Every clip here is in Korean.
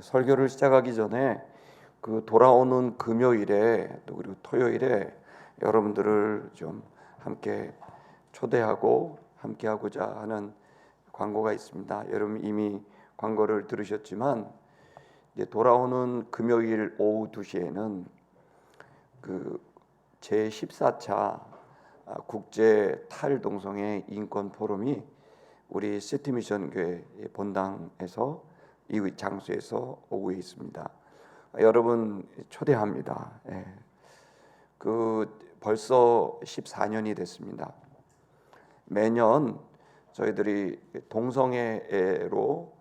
설교를 시작하기 전에 돌아오는 금요일에 또 그리고 토요일에 여러분들을 좀 함께 초대하고 함께 하고자 하는 광고가 있습니다. 여러분 이미 광고를 들으셨지만 이제 돌아오는 금요일 오후 2시에는 제 14차 국제 탈동성애 인권 포럼이 우리 시티미션 교회 본당에서 이 장소에서 오고 있습니다. 여러분 초대합니다. 벌써 14년이 됐습니다. 매년 저희들이 동성애로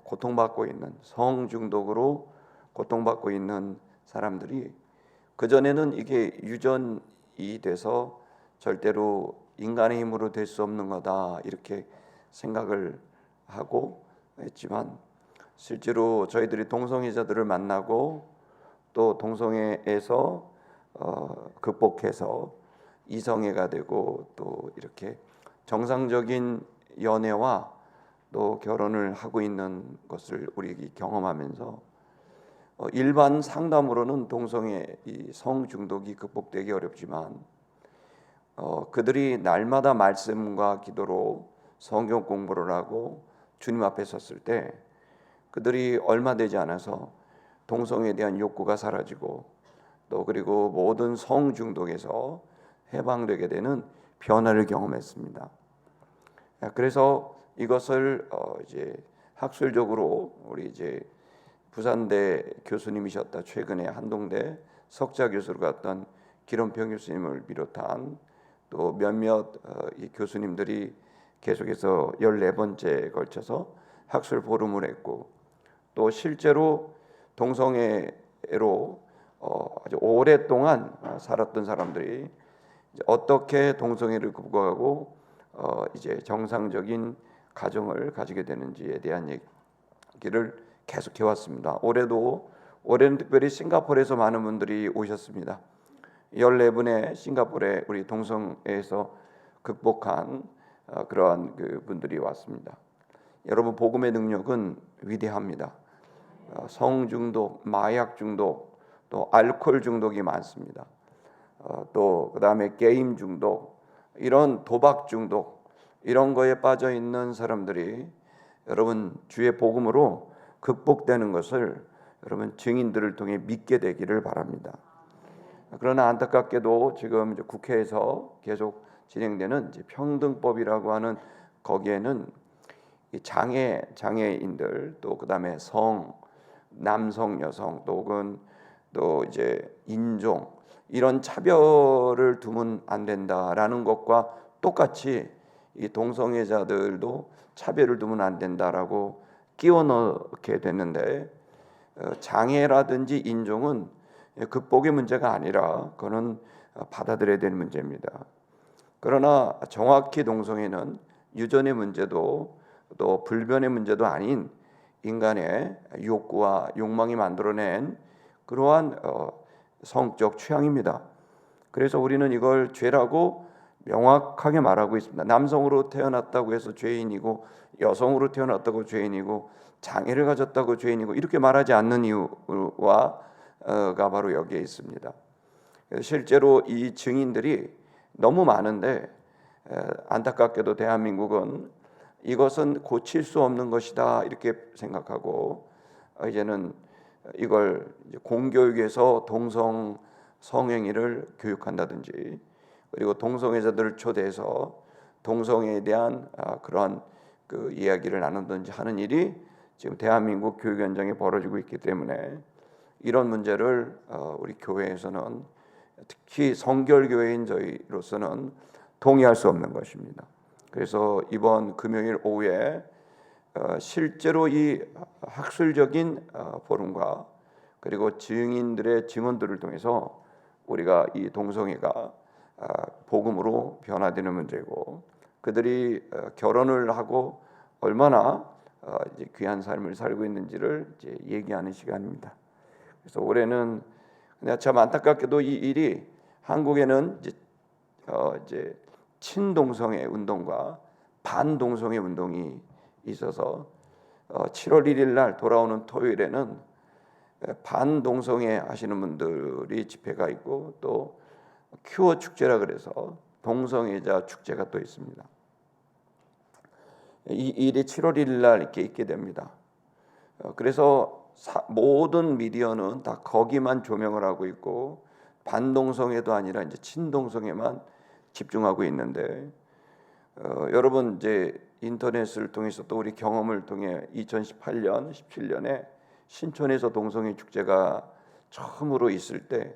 고통받고 있는 성중독으로 고통받고 있는 사람들이 그전에는 이게 유전이 돼서 절대로 인간의 힘으로 될 수 없는 거다 이렇게 생각을 하고 했지만 실제로 저희들이 동성애자들을 만나고 또 동성애에서 극복해서 이성애가 되고 또 이렇게 정상적인 연애와 또 결혼을 하고 있는 것을 우리 경험하면서 일반 상담으로는 동성애 이 성중독이 극복되기 어렵지만 그들이 날마다 말씀과 기도로 성경 공부를 하고 주님 앞에 섰을 때 그들이 얼마 되지 않아서 동성애에 대한 욕구가 사라지고 또 그리고 모든 성중독에서 해방되게 되는 변화를 경험했습니다. 그래서 이것을 이제 학술적으로 우리 이제 부산대 교수님이셨다 최근에 한동대 석좌 교수로 갔던 기론평 교수님을 비롯한 또 몇몇 이 교수님들이 계속해서 14번째에 걸쳐서 학술 포럼을 했고 또 실제로 동성애로 아주 오랫동안 살았던 사람들이 어떻게 동성애를 극복하고 이제 정상적인 가정을 가지게 되는지에 대한 얘기를 계속해 왔습니다. 올해는 특별히 싱가포르에서 많은 분들이 오셨습니다. 14분의 싱가포르에 우리 동성애에서 극복한 그러한 분들이 왔습니다. 여러분 복음의 능력은 위대합니다. 성중독, 마약 중독, 또 알코올 중독이 많습니다. 또 그다음에 게임 중독, 이런 도박 중독 이런 거에 빠져 있는 사람들이 여러분 주의 복음으로 극복되는 것을 여러분 증인들을 통해 믿게 되기를 바랍니다. 그러나 안타깝게도 지금 이제 국회에서 계속 진행되는 이제 평등법이라고 하는 거기에는 이 장애인들 또 그다음에 남성 여성 혹은 또 이제 인종 이런 차별을 두면 안 된다라는 것과 똑같이 이 동성애자들도 차별을 두면 안 된다라고 끼워 넣게 됐는데 장애라든지 인종은 극복의 문제가 아니라 그거는 받아들여야 되는 문제입니다. 그러나 정확히 동성애는 유전의 문제도 또 불변의 문제도 아닌 인간의 욕구와 욕망이 만들어낸 그러한 성적 취향입니다. 그래서 우리는 이걸 죄라고 명확하게 말하고 있습니다. 남성으로 태어났다고 해서 죄인이고 여성으로 태어났다고 죄인이고 장애를 가졌다고 죄인이고 이렇게 말하지 않는 이유가 바로 여기에 있습니다. 실제로 이 증인들이 너무 많은데 안타깝게도 대한민국은 이것은 고칠 수 없는 것이다 이렇게 생각하고 이제는 이걸 공교육에서 동성 성행위를 교육한다든지 그리고 동성애자들을 초대해서 동성애에 대한 그러한 이야기를 나누든지 하는 일이 지금 대한민국 교육 현장에 벌어지고 있기 때문에 이런 문제를 우리 교회에서는 특히 성결교회인 저희로서는 동의할 수 없는 것입니다. 그래서 이번 금요일 오후에 실제로 이 학술적인 포럼과 그리고 증인들의 증언들을 통해서 우리가 이 동성애가 복음으로 변화되는 문제고 그들이 결혼을 하고 얼마나 이제 귀한 삶을 살고 있는지를 이제 얘기하는 시간입니다. 그래서 올해는 참 안타깝게도 이 일이 한국에는 이제 친동성애 운동과 반동성애 운동이 있어서 7월 1일 날 돌아오는 토요일에는 반동성애 하시는 분들이 집회가 있고 또 큐어 축제라 그래서 동성애자 축제가 또 있습니다. 이 일이 7월 1일 날 이렇게 있게 됩니다. 그래서 모든 미디어는 다 거기만 조명을 하고 있고 반동성애도 아니라 이제 친동성애만 집중하고 있는데 여러분 이제 인터넷을 통해서 또 우리 경험을 통해 2018년, 17년에 신촌에서 동성애 축제가 처음으로 있을 때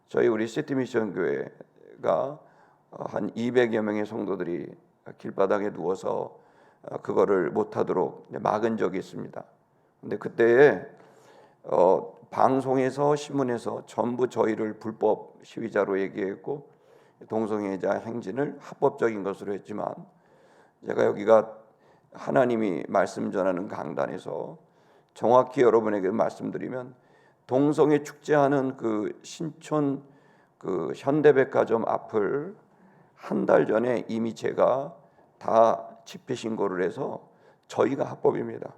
저희 우리 시티미션 교회가 한 200여 명의 성도들이 길바닥에 누워서 그거를 못하도록 막은 적이 있습니다. 근데 그때에 방송에서 신문에서 전부 저희를 불법 시위자로 얘기했고 동성애자 행진을 합법적인 것으로 했지만 제가 여기가 하나님이 말씀 전하는 강단에서 정확히 여러분에게 말씀드리면 동성애 축제하는 그 신촌 그 현대백화점 앞을 한 달 전에 이미 제가 다 집회 신고를 해서 저희가 합법입니다.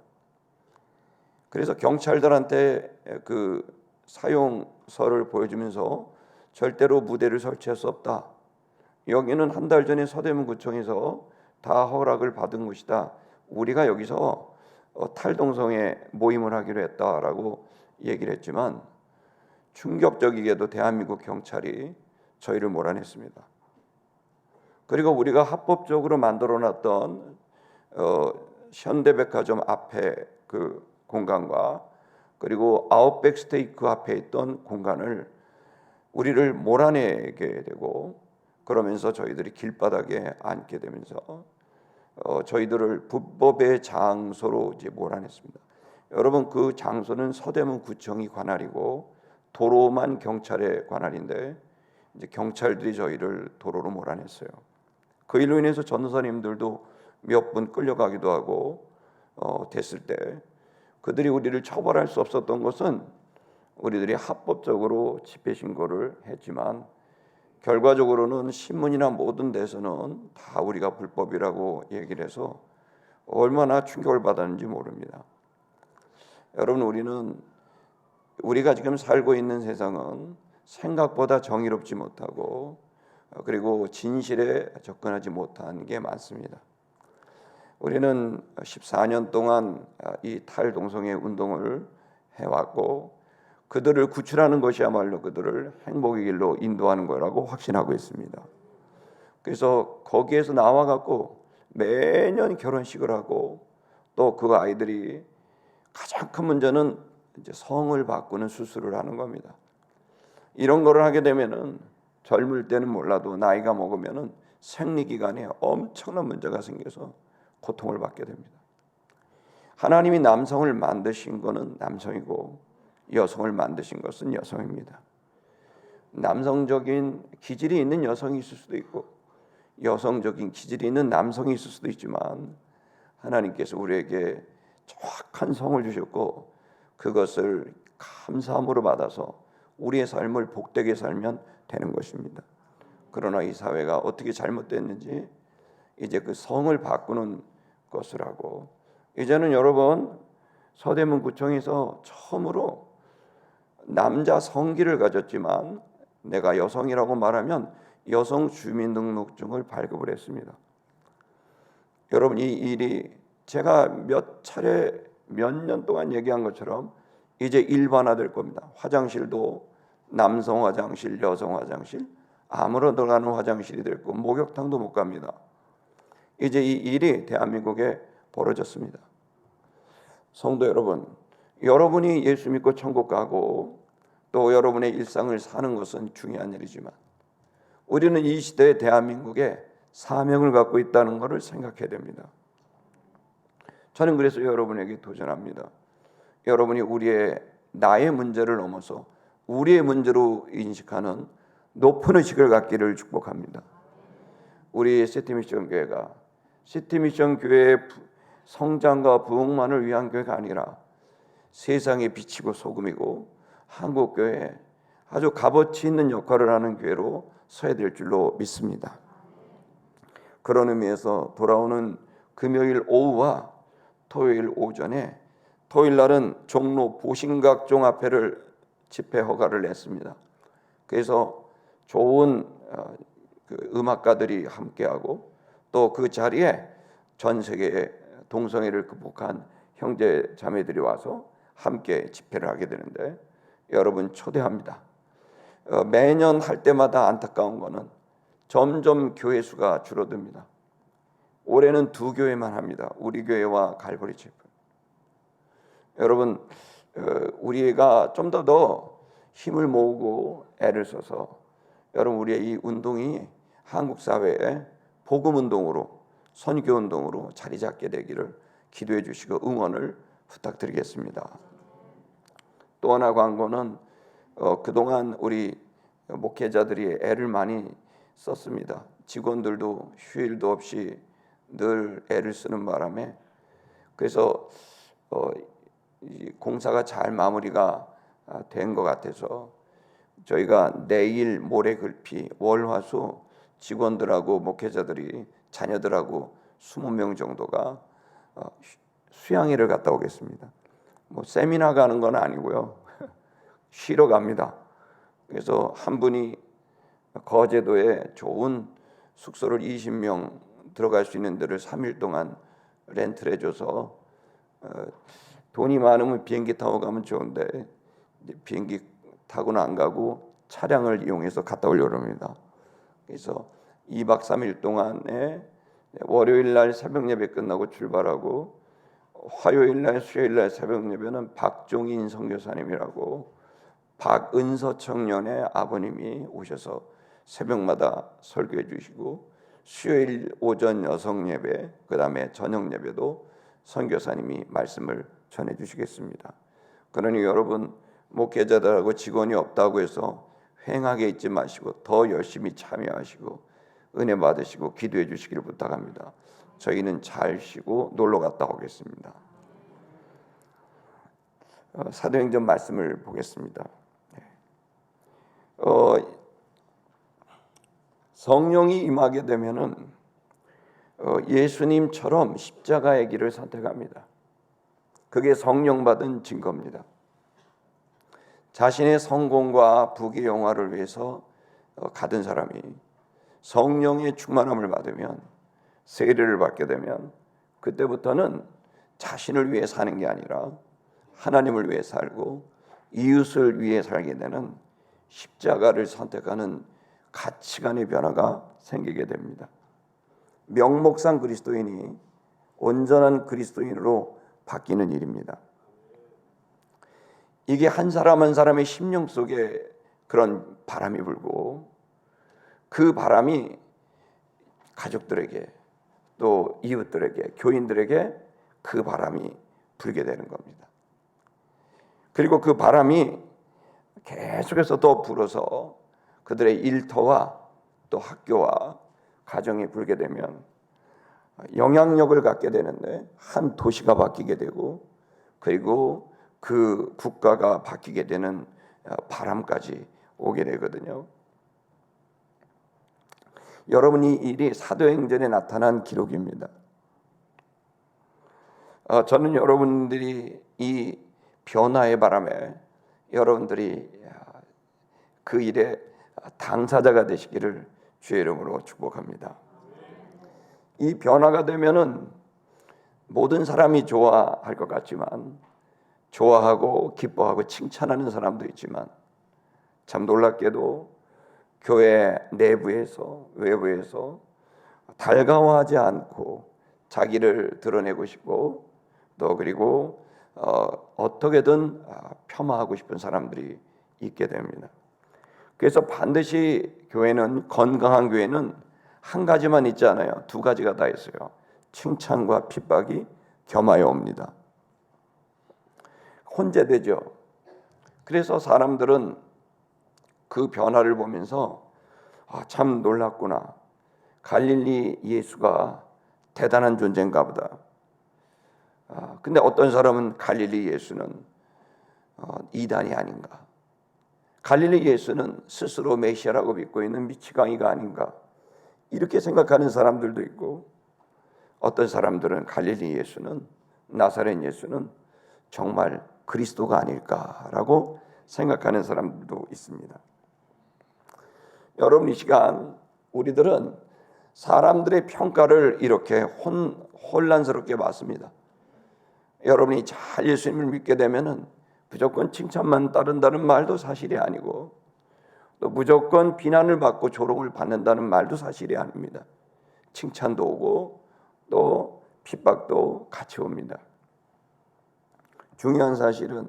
그래서 경찰들한테 그 사용서를 보여주면서 절대로 무대를 설치할 수 없다. 여기는 한 달 전에 서대문구청에서 다 허락을 받은 곳이다. 우리가 여기서 탈동성애 모임을 하기로 했다라고 얘기를 했지만 충격적이게도 대한민국 경찰이 저희를 몰아냈습니다. 그리고 우리가 합법적으로 만들어놨던 현대백화점 앞에 그 공간과 그리고 아웃백 스테이크 앞에 있던 공간을 우리를 몰아내게 되고 그러면서 저희들이 길바닥에 앉게 되면서 저희들을 불법의 장소로 이제 몰아냈습니다. 여러분 그 장소는 서대문 구청이 관할이고 도로만 경찰의 관할인데 이제 경찰들이 저희를 도로로 몰아냈어요. 그 일로 인해서 전도사님들도 몇 분 끌려가기도 하고 됐을 때 그들이 우리를 처벌할 수 없었던 것은 우리들이 합법적으로 집회 신고를 했지만 결과적으로는 신문이나 모든 데서는 다 우리가 불법이라고 얘기를 해서 얼마나 충격을 받았는지 모릅니다. 여러분 우리가 지금 살고 있는 세상은 생각보다 정의롭지 못하고 그리고 진실에 접근하지 못한 게 많습니다. 우리는 14년 동안 이 탈동성애 운동을 해왔고 그들을 구출하는 것이야말로 그들을 행복의 길로 인도하는 거라고 확신하고 있습니다. 그래서 거기에서 나와 갖고 매년 결혼식을 하고 또 그 아이들이 가장 큰 문제는 이제 성을 바꾸는 수술을 하는 겁니다. 이런 거를 하게 되면은 젊을 때는 몰라도 나이가 먹으면은 생리 기간에 엄청난 문제가 생겨서 고통을 받게 됩니다. 하나님이 남성을 만드신 것은 남성이고 여성을 만드신 것은 여성입니다. 남성적인 기질이 있는 여성이 있을 수도 있고 여성적인 기질이 있는 남성이 있을 수도 있지만 하나님께서 우리에게 정확한 성을 주셨고 그것을 감사함으로 받아서 우리의 삶을 복되게 살면 되는 것입니다. 그러나 이 사회가 어떻게 잘못됐는지 이제 그 성을 바꾸는 것을 하고 이제는 여러분 서대문구청에서 처음으로 남자 성기를 가졌지만 내가 여성이라고 말하면 여성 주민등록증을 발급을 했습니다. 여러분 이 일이 제가 몇 차례 몇 년 동안 얘기한 것처럼 이제 일반화될 겁니다. 화장실도 남성 화장실, 여성 화장실, 아무나 들어가는 화장실이 될 거고 목욕탕도 못 갑니다. 이제 이 일이 대한민국에 벌어졌습니다. 성도 여러분, 여러분이 예수 믿고 천국 가고 또 여러분의 일상을 사는 것은 중요한 일이지만 우리는 이 시대의 대한민국에 사명을 갖고 있다는 것을 생각해야 됩니다. 저는 그래서 여러분에게 도전합니다. 여러분이 나의 문제를 넘어서 우리의 문제로 인식하는 높은 의식을 갖기를 축복합니다. 우리 시티미션 교회가 시티미션 교회의 성장과 부흥만을 위한 교회가 아니라 세상에 비치고 소금이고 한국교회에 아주 값어치 있는 역할을 하는 교회로 서야 될 줄로 믿습니다. 그런 의미에서 돌아오는 금요일 오후와 토요일 오전에 토요일 날은 종로 보신각 종합회를 집회 허가를 냈습니다. 그래서 좋은 그 음악가들이 함께하고 또 그 자리에 전 세계의 동성애를 극복한 형제 자매들이 와서 함께 집회를 하게 되는데 여러분 초대합니다. 매년 할 때마다 안타까운 거는 점점 교회 수가 줄어듭니다. 올해는 2교회만 합니다. 우리 교회와 갈보리 집회. 여러분 우리가 좀 더 힘을 모으고 애를 써서 여러분 우리의 이 운동이 한국 사회에 복음 운동으로 선교 운동으로 자리 잡게 되기를 기도해 주시고 응원을 부탁드리겠습니다. 또 하나 광고는 그동안 우리 목회자들이 애를 많이 썼습니다. 직원들도 휴일도 없이 늘 애를 쓰는 바람에 그래서 이 공사가 잘 마무리가 된 것 같아서 저희가 내일 모레 글피 월화수 직원들하고 목회자들이 자녀들하고 20명 정도가 수양회를 갔다 오겠습니다. 뭐 세미나 가는 건 아니고요. 쉬러 갑니다. 그래서 한 분이 거제도에 좋은 숙소를 20명 들어갈 수 있는 데를 3일 동안 렌트를 해줘서 돈이 많으면 비행기 타고 가면 좋은데 비행기 타고는 안 가고 차량을 이용해서 갔다 오려고 합니다. 그래서 2박 3일 동안에 월요일 날 새벽 예배 끝나고 출발하고 화요일 날 수요일 날 새벽 예배는 박종인 선교사님이라고 박은서 청년의 아버님이 오셔서 새벽마다 설교해 주시고 수요일 오전 여성 예배 그다음에 저녁 예배도 선교사님이 말씀을 전해 주시겠습니다. 그러니 여러분 목회자들하고 직원이 없다고 해서 횡하게 있지 마시고 더 열심히 참여하시고 은혜 받으시고 기도해 주시기를 부탁합니다. 저희는 잘 쉬고 놀러 갔다 오겠습니다. 사도행전 말씀을 보겠습니다. 성령이 임하게 되면은 예수님처럼 십자가의 길을 선택합니다. 그게 성령 받은 증거입니다. 자신의 성공과 부귀 영화를 위해서 가든 사람이 성령의 충만함을 받으면 세례를 받게 되면 그때부터는 자신을 위해 사는 게 아니라 하나님을 위해 살고 이웃을 위해 살게 되는 십자가를 선택하는 가치관의 변화가 생기게 됩니다. 명목상 그리스도인이 온전한 그리스도인으로 바뀌는 일입니다. 이게 한 사람 한 사람의 심령 속에 그런 바람이 불고 그 바람이 가족들에게 또 이웃들에게 교인들에게 그 바람이 불게 되는 겁니다. 그리고 그 바람이 계속해서 더 불어서 그들의 일터와 또 학교와 가정에 불게 되면 영향력을 갖게 되는데 한 도시가 바뀌게 되고 그리고 그 국가가 바뀌게 되는 바람까지 오게 되거든요. 여러분이 일이 사도행전에 나타난 기록입니다. 저는 여러분들이 이 변화의 바람에 여러분들이 그 일의 당사자가 되시기를 주의 이름으로 축복합니다. 이 변화가 되면은 모든 사람이 좋아할 것 같지만 좋아하고 기뻐하고 칭찬하는 사람도 있지만 참 놀랍게도 교회 내부에서 외부에서 달가워하지 않고 자기를 드러내고 싶고 또 그리고 어떻게든 폄하하고 싶은 사람들이 있게 됩니다. 그래서 반드시 교회는 건강한 교회는 한 가지만 있지 않아요. 두 가지가 다 있어요. 칭찬과 핍박이 겸하여 옵니다. 혼재되죠. 그래서 사람들은 그 변화를 보면서 참 놀랐구나. 갈릴리 예수가 대단한 존재인가 보다. 근데 어떤 사람은 갈릴리 예수는 이단이 아닌가. 갈릴리 예수는 스스로 메시아라고 믿고 있는 미치광이가 아닌가. 이렇게 생각하는 사람들도 있고 어떤 사람들은 갈릴리 예수는 나사렛 예수는 정말 그리스도가 아닐까라고 생각하는 사람들도 있습니다. 여러분, 이 시간 우리들은 사람들의 평가를 이렇게 혼란스럽게 받습니다. 여러분이 잘 예수님을 믿게 되면은 무조건 칭찬만 따른다는 말도 사실이 아니고, 또 무조건 비난을 받고 조롱을 받는다는 말도 사실이 아닙니다. 칭찬도 오고 또 핍박도 같이 옵니다. 중요한 사실은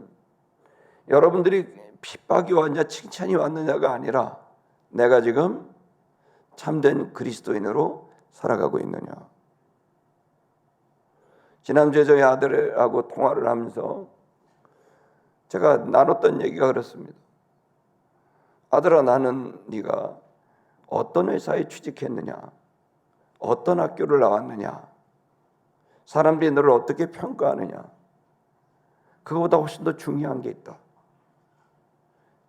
여러분들이 핍박이 왔냐 칭찬이 왔느냐가 아니라 내가 지금 참된 그리스도인으로 살아가고 있느냐. 지난주에 저희 아들하고 통화를 하면서 제가 나눴던 얘기가 그렇습니다. 아들아, 나는 네가 어떤 회사에 취직했느냐, 어떤 학교를 나왔느냐, 사람들이 너를 어떻게 평가하느냐, 그거보다 훨씬 더 중요한 게 있다.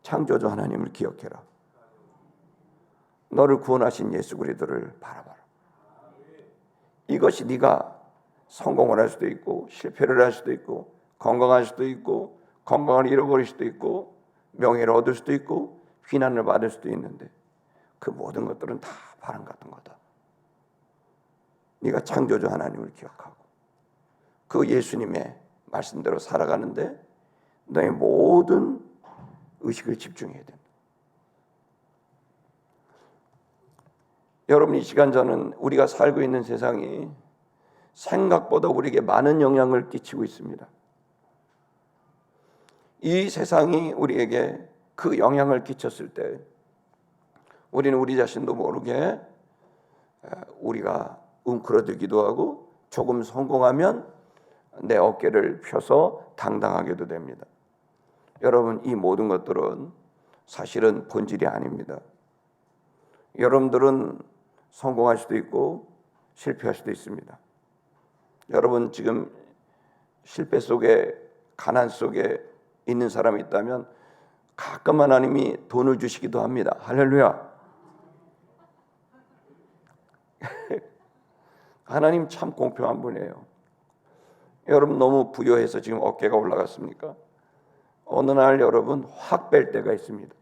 창조주 하나님을 기억해라. 너를 구원하신 예수 그리스도를 바라봐라. 이것이 네가 성공을 할 수도 있고 실패를 할 수도 있고 건강할 수도 있고 건강을 잃어버릴 수도 있고 명예를 얻을 수도 있고 비난을 받을 수도 있는데 그 모든 것들은 다 바람 같은 거다. 네가 창조주 하나님을 기억하고 그 예수님의 말씀대로 살아가는데 너의 모든 의식을 집중해야 된다. 여러분, 이 시간 저는 우리가 살고 있는 세상이 생각보다 우리에게 많은 영향을 끼치고 있습니다. 이 세상이 우리에게 그 영향을 끼쳤을 때 우리는 우리 자신도 모르게 우리가 웅크러들기도 하고 조금 성공하면 내 어깨를 펴서 당당하게도 됩니다. 여러분, 이 모든 것들은 사실은 본질이 아닙니다. 여러분들은 성공할 수도 있고 실패할 수도 있습니다. 여러분, 지금 실패 속에 가난 속에 있는 사람이 있다면 가끔 하나님이 돈을 주시기도 합니다. 할렐루야. 하나님 참 공평한 분이에요. 여러분, 너무 부유해서 지금 어깨가 올라갔습니까? 어느 날 여러분 확 뺄 때가 있습니다.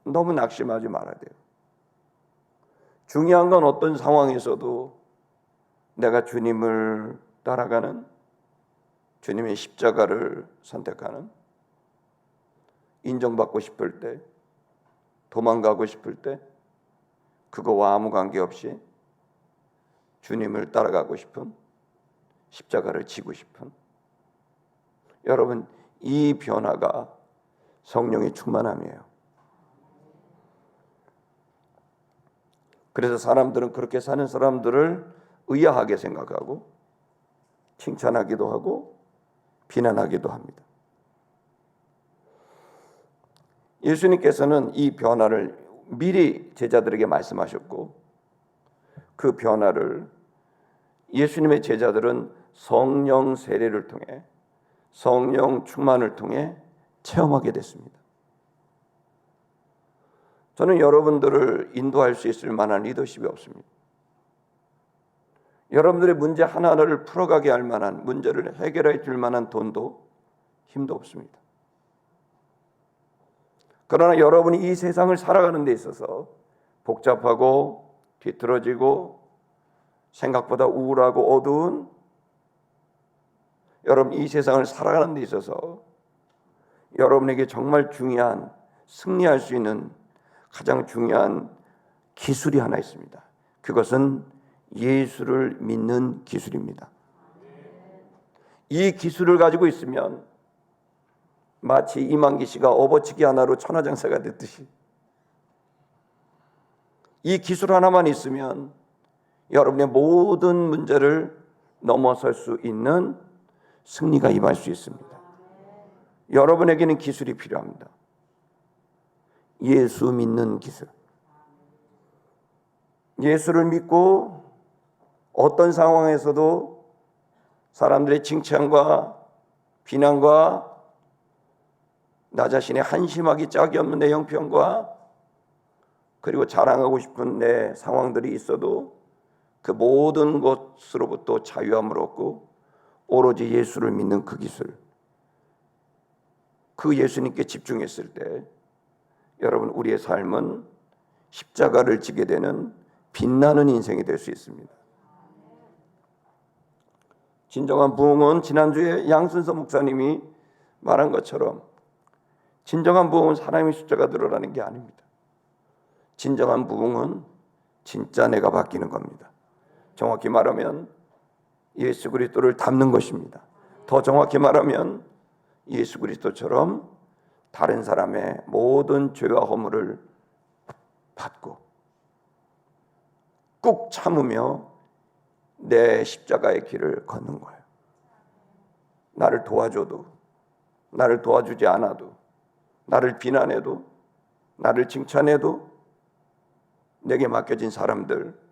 너무 낙심하지 말아야 돼요. 중요한 건 어떤 상황에서도 내가 주님을 따라가는, 주님의 십자가를 선택하는, 인정받고 싶을 때, 도망가고 싶을 때 그거와 아무 관계없이 주님을 따라가고 싶은, 십자가를 지고 싶은, 여러분, 이 변화가 성령의 충만함이에요. 그래서 사람들은 그렇게 사는 사람들을 의아하게 생각하고 칭찬하기도 하고 비난하기도 합니다. 예수님께서는 이 변화를 미리 제자들에게 말씀하셨고 그 변화를 예수님의 제자들은 성령 세례를 통해 성령 충만을 통해 체험하게 됐습니다. 저는 여러분들을 인도할 수 있을 만한 리더십이 없습니다. 여러분들의 문제 하나하나를 풀어가게 할 만한, 문제를 해결해 줄 만한 돈도 힘도 없습니다. 그러나 여러분이 이 세상을 살아가는 데 있어서 복잡하고 뒤틀어지고 생각보다 우울하고 어두운, 여러분 이 세상을 살아가는 데 있어서 여러분에게 정말 중요한, 승리할 수 있는 가장 중요한 기술이 하나 있습니다. 그것은 예수를 믿는 기술입니다. 이 기술을 가지고 있으면 마치 이만기 씨가 업어치기 하나로 천하장사가 됐듯이 이 기술 하나만 있으면 여러분의 모든 문제를 넘어설 수 있는 승리가 임할 수 있습니다. 여러분에게는 기술이 필요합니다. 예수 믿는 기술. 예수를 믿고 어떤 상황에서도 사람들의 칭찬과 비난과 나 자신의 한심하기 짝이 없는 내 형편과 그리고 자랑하고 싶은 내 상황들이 있어도 그 모든 것으로부터 자유함을 얻고 오로지 예수를 믿는 그 기술, 그 예수님께 집중했을 때 여러분 우리의 삶은 십자가를 지게 되는 빛나는 인생이 될 수 있습니다. 진정한 부흥은 지난주에 양순서 목사님이 말한 것처럼 진정한 부흥은 사람의 숫자가 늘어나는 게 아닙니다. 진정한 부흥은 진짜 내가 바뀌는 겁니다. 정확히 말하면 예수 그리스도를 닮는 것입니다. 더 정확히 말하면 예수 그리스도처럼 다른 사람의 모든 죄와 허물을 받고 꾹 참으며 내 십자가의 길을 걷는 거예요. 나를 도와줘도, 나를 도와주지 않아도, 나를 비난해도, 나를 칭찬해도 내게 맡겨진 사람들,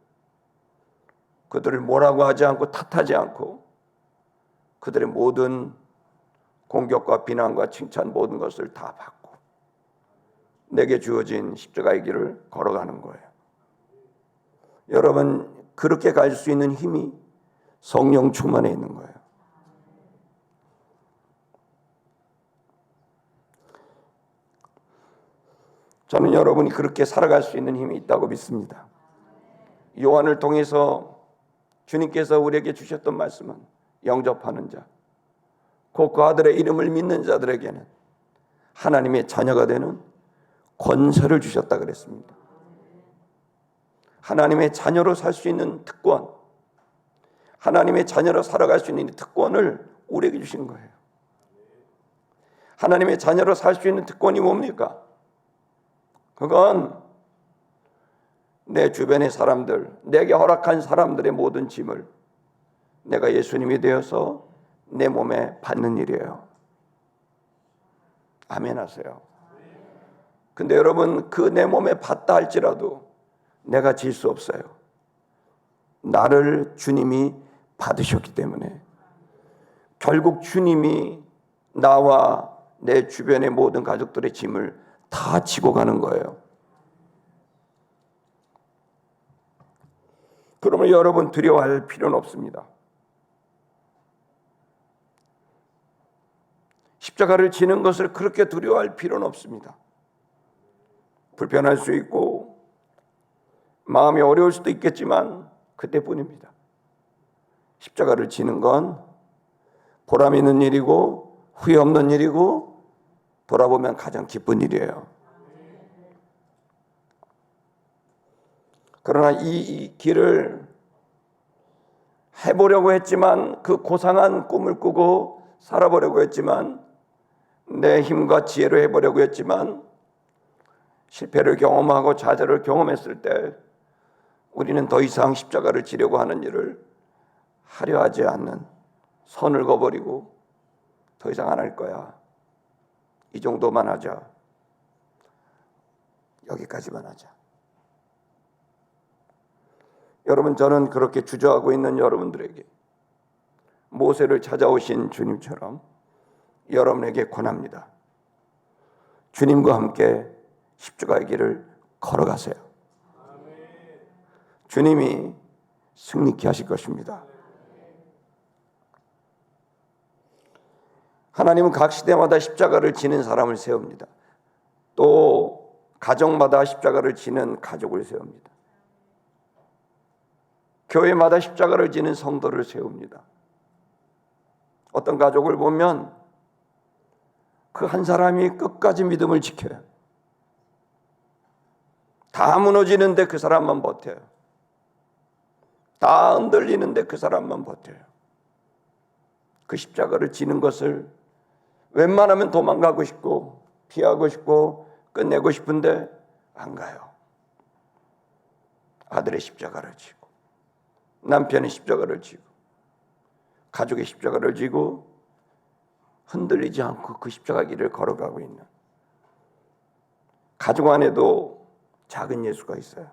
그들을 뭐라고 하지 않고 탓하지 않고 그들의 모든 공격과 비난과 칭찬 모든 것을 다 받고 내게 주어진 십자가의 길을 걸어가는 거예요. 여러분, 그렇게 갈 수 있는 힘이 성령 충만에 있는 거예요. 저는 여러분이 그렇게 살아갈 수 있는 힘이 있다고 믿습니다. 요한을 통해서 주님께서 우리에게 주셨던 말씀은 영접하는 자, 곧 그 아들의 이름을 믿는 자들에게는 하나님의 자녀가 되는 권세를 주셨다 그랬습니다. 하나님의 자녀로 살 수 있는 특권, 하나님의 자녀로 살아갈 수 있는 특권을 우리에게 주신 거예요. 하나님의 자녀로 살 수 있는 특권이 뭡니까? 그건 내 주변의 사람들, 내게 허락한 사람들의 모든 짐을 내가 예수님이 되어서 내 몸에 받는 일이에요. 아멘 하세요. 근데 여러분, 그 내 몸에 받다 할지라도 내가 질 수 없어요. 나를 주님이 받으셨기 때문에 결국 주님이 나와 내 주변의 모든 가족들의 짐을 다 지고 가는 거예요. 그러면 여러분 두려워할 필요는 없습니다. 십자가를 지는 것을 그렇게 두려워할 필요는 없습니다. 불편할 수 있고 마음이 어려울 수도 있겠지만 그때뿐입니다. 십자가를 지는 건 보람 있는 일이고 후회 없는 일이고 돌아보면 가장 기쁜 일이에요. 그러나 이 길을 해보려고 했지만 그 고상한 꿈을 꾸고 살아보려고 했지만 내 힘과 지혜로 해보려고 했지만 실패를 경험하고 좌절을 경험했을 때 우리는 더 이상 십자가를 지려고 하는 일을 하려 하지 않는 선을 그어버리고 더 이상 안 할 거야. 이 정도만 하자. 여기까지만 하자. 여러분, 저는 그렇게 주저하고 있는 여러분들에게 모세를 찾아오신 주님처럼 여러분에게 권합니다. 주님과 함께 십자가의 길을 걸어가세요. 주님이 승리케 하실 것입니다. 하나님은 각 시대마다 십자가를 지는 사람을 세웁니다. 또 가정마다 십자가를 지는 가족을 세웁니다. 교회마다 십자가를 지는 성도를 세웁니다. 어떤 가족을 보면 그 한 사람이 끝까지 믿음을 지켜요. 다 무너지는데 그 사람만 버텨요. 다 흔들리는데 그 사람만 버텨요. 그 십자가를 지는 것을 웬만하면 도망가고 싶고 피하고 싶고 끝내고 싶은데 안 가요. 아들의 십자가를 지고 남편의 십자가를 지고 가족의 십자가를 지고 흔들리지 않고 그 십자가 길을 걸어가고 있는 가족 안에도 작은 예수가 있어요.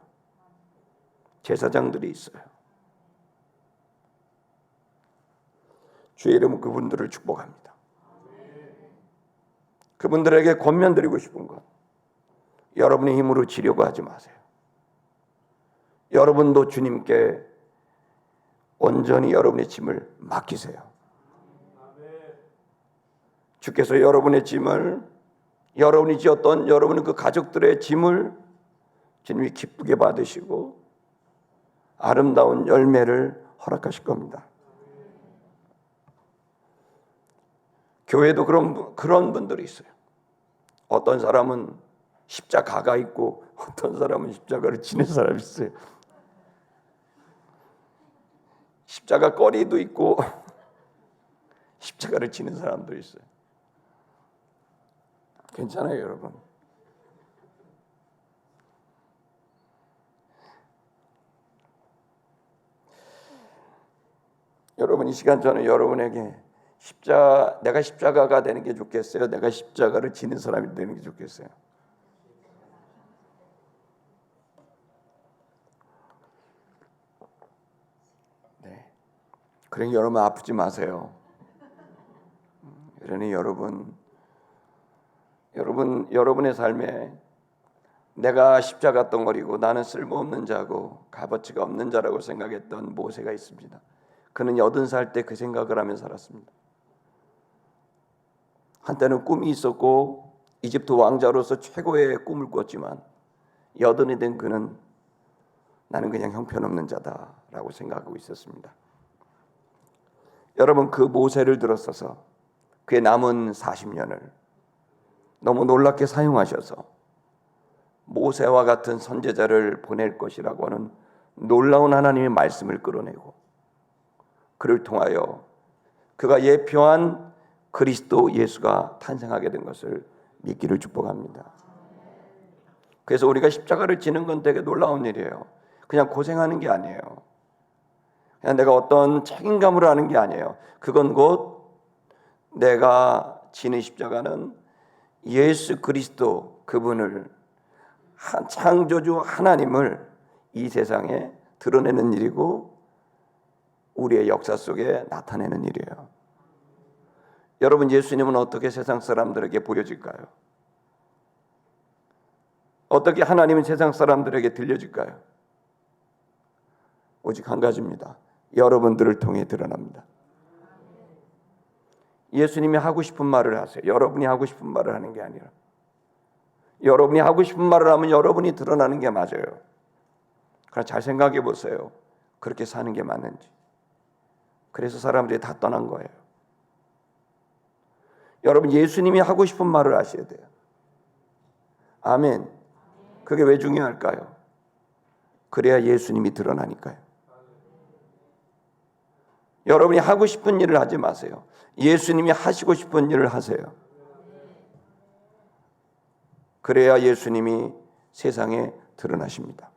제사장들이 있어요. 주의 이름으로 그분들을 축복합니다. 그분들에게 권면드리고 싶은 것, 여러분의 힘으로 지려고 하지 마세요. 여러분도 주님께 온전히 여러분의 짐을 맡기세요. 주께서 여러분의 짐을, 여러분이 지었던 여러분의 그 가족들의 짐을 주님이 기쁘게 받으시고 아름다운 열매를 허락하실 겁니다. 교회도 그런 분들이 있어요. 어떤 사람은 십자가가 있고 어떤 사람은 십자가를 지는 사람이 있어요. 십자가 거리도 있고 십자가를 지는 사람도 있어요. 괜찮아요, 여러분. 여러분, 이 시간 저는 여러분에게 내가 십자가가 되는 게 좋겠어요? 내가 십자가를 지는 사람이 되는 게 좋겠어요? 네. 그러니 여러분 아프지 마세요. 그러니 여러분의 삶에 내가 십자가 덩어리고 나는 쓸모없는 자고 값어치가 없는 자라고 생각했던 모세가 있습니다. 그는 80살 때 그 생각을 하며 살았습니다. 한때는 꿈이 있었고 이집트 왕자로서 최고의 꿈을 꿨지만 80이 된 그는 나는 그냥 형편없는 자다라고 생각하고 있었습니다. 여러분, 그 모세를 들어서서 그의 남은 40년을 너무 놀랍게 사용하셔서 모세와 같은 선지자를 보낼 것이라고 하는 놀라운 하나님의 말씀을 끌어내고 그를 통하여 그가 예표한 그리스도 예수가 탄생하게 된 것을 믿기를 축복합니다. 그래서 우리가 십자가를 지는 건 되게 놀라운 일이에요. 그냥 고생하는 게 아니에요. 그냥 내가 어떤 책임감으로 하는 게 아니에요. 그건 곧 내가 지는 십자가는 예수 그리스도 그분을 창조주 하나님을 이 세상에 드러내는 일이고 우리의 역사 속에 나타내는 일이에요. 여러분, 예수님은 어떻게 세상 사람들에게 보여질까요? 어떻게 하나님은 세상 사람들에게 들려질까요? 오직 한 가지입니다. 여러분들을 통해 드러납니다. 예수님이 하고 싶은 말을 하세요. 여러분이 하고 싶은 말을 하는 게 아니라 여러분이 하고 싶은 말을 하면 여러분이 드러나는 게 맞아요. 그러나 잘 생각해 보세요. 그렇게 사는 게 맞는지. 그래서 사람들이 다 떠난 거예요. 여러분, 예수님이 하고 싶은 말을 하셔야 돼요. 아멘. 그게 왜 중요할까요? 그래야 예수님이 드러나니까요. 여러분이 하고 싶은 일을 하지 마세요. 예수님이 하시고 싶은 일을 하세요. 그래야 예수님이 세상에 드러나십니다.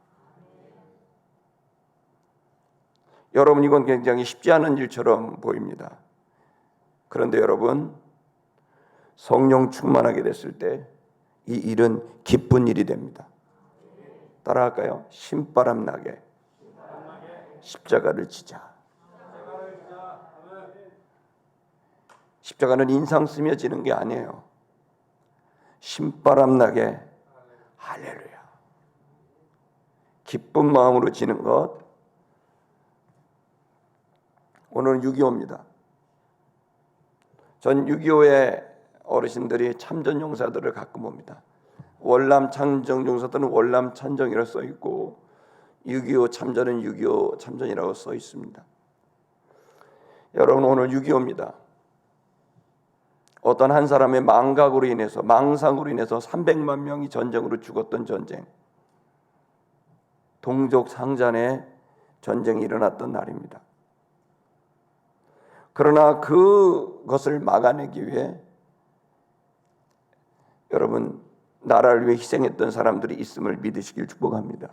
여러분, 이건 굉장히 쉽지 않은 일처럼 보입니다. 그런데 여러분, 성령 충만하게 됐을 때 이 일은 기쁜 일이 됩니다. 따라할까요? 신바람 나게 십자가를 지자. 십자가는 인상 쓰며 지는 게 아니에요. 신바람 나게 할렐루야. 기쁜 마음으로 지는 것. 오늘은 6.25입니다. 전 6.25의 어르신들이 참전용사들을 가끔 봅니다. 월남 참전용사들은 월남 참전이라고 써 있고 6.25 참전은 6.25 참전이라고 써 있습니다. 여러분, 오늘 6.25입니다. 어떤 한 사람의 망상으로 인해서 300만 명이 전쟁으로 죽었던 전쟁, 동족 상잔의 전쟁이 일어났던 날입니다. 그러나 그것을 막아내기 위해 여러분, 나라를 위해 희생했던 사람들이 있음을 믿으시길 축복합니다.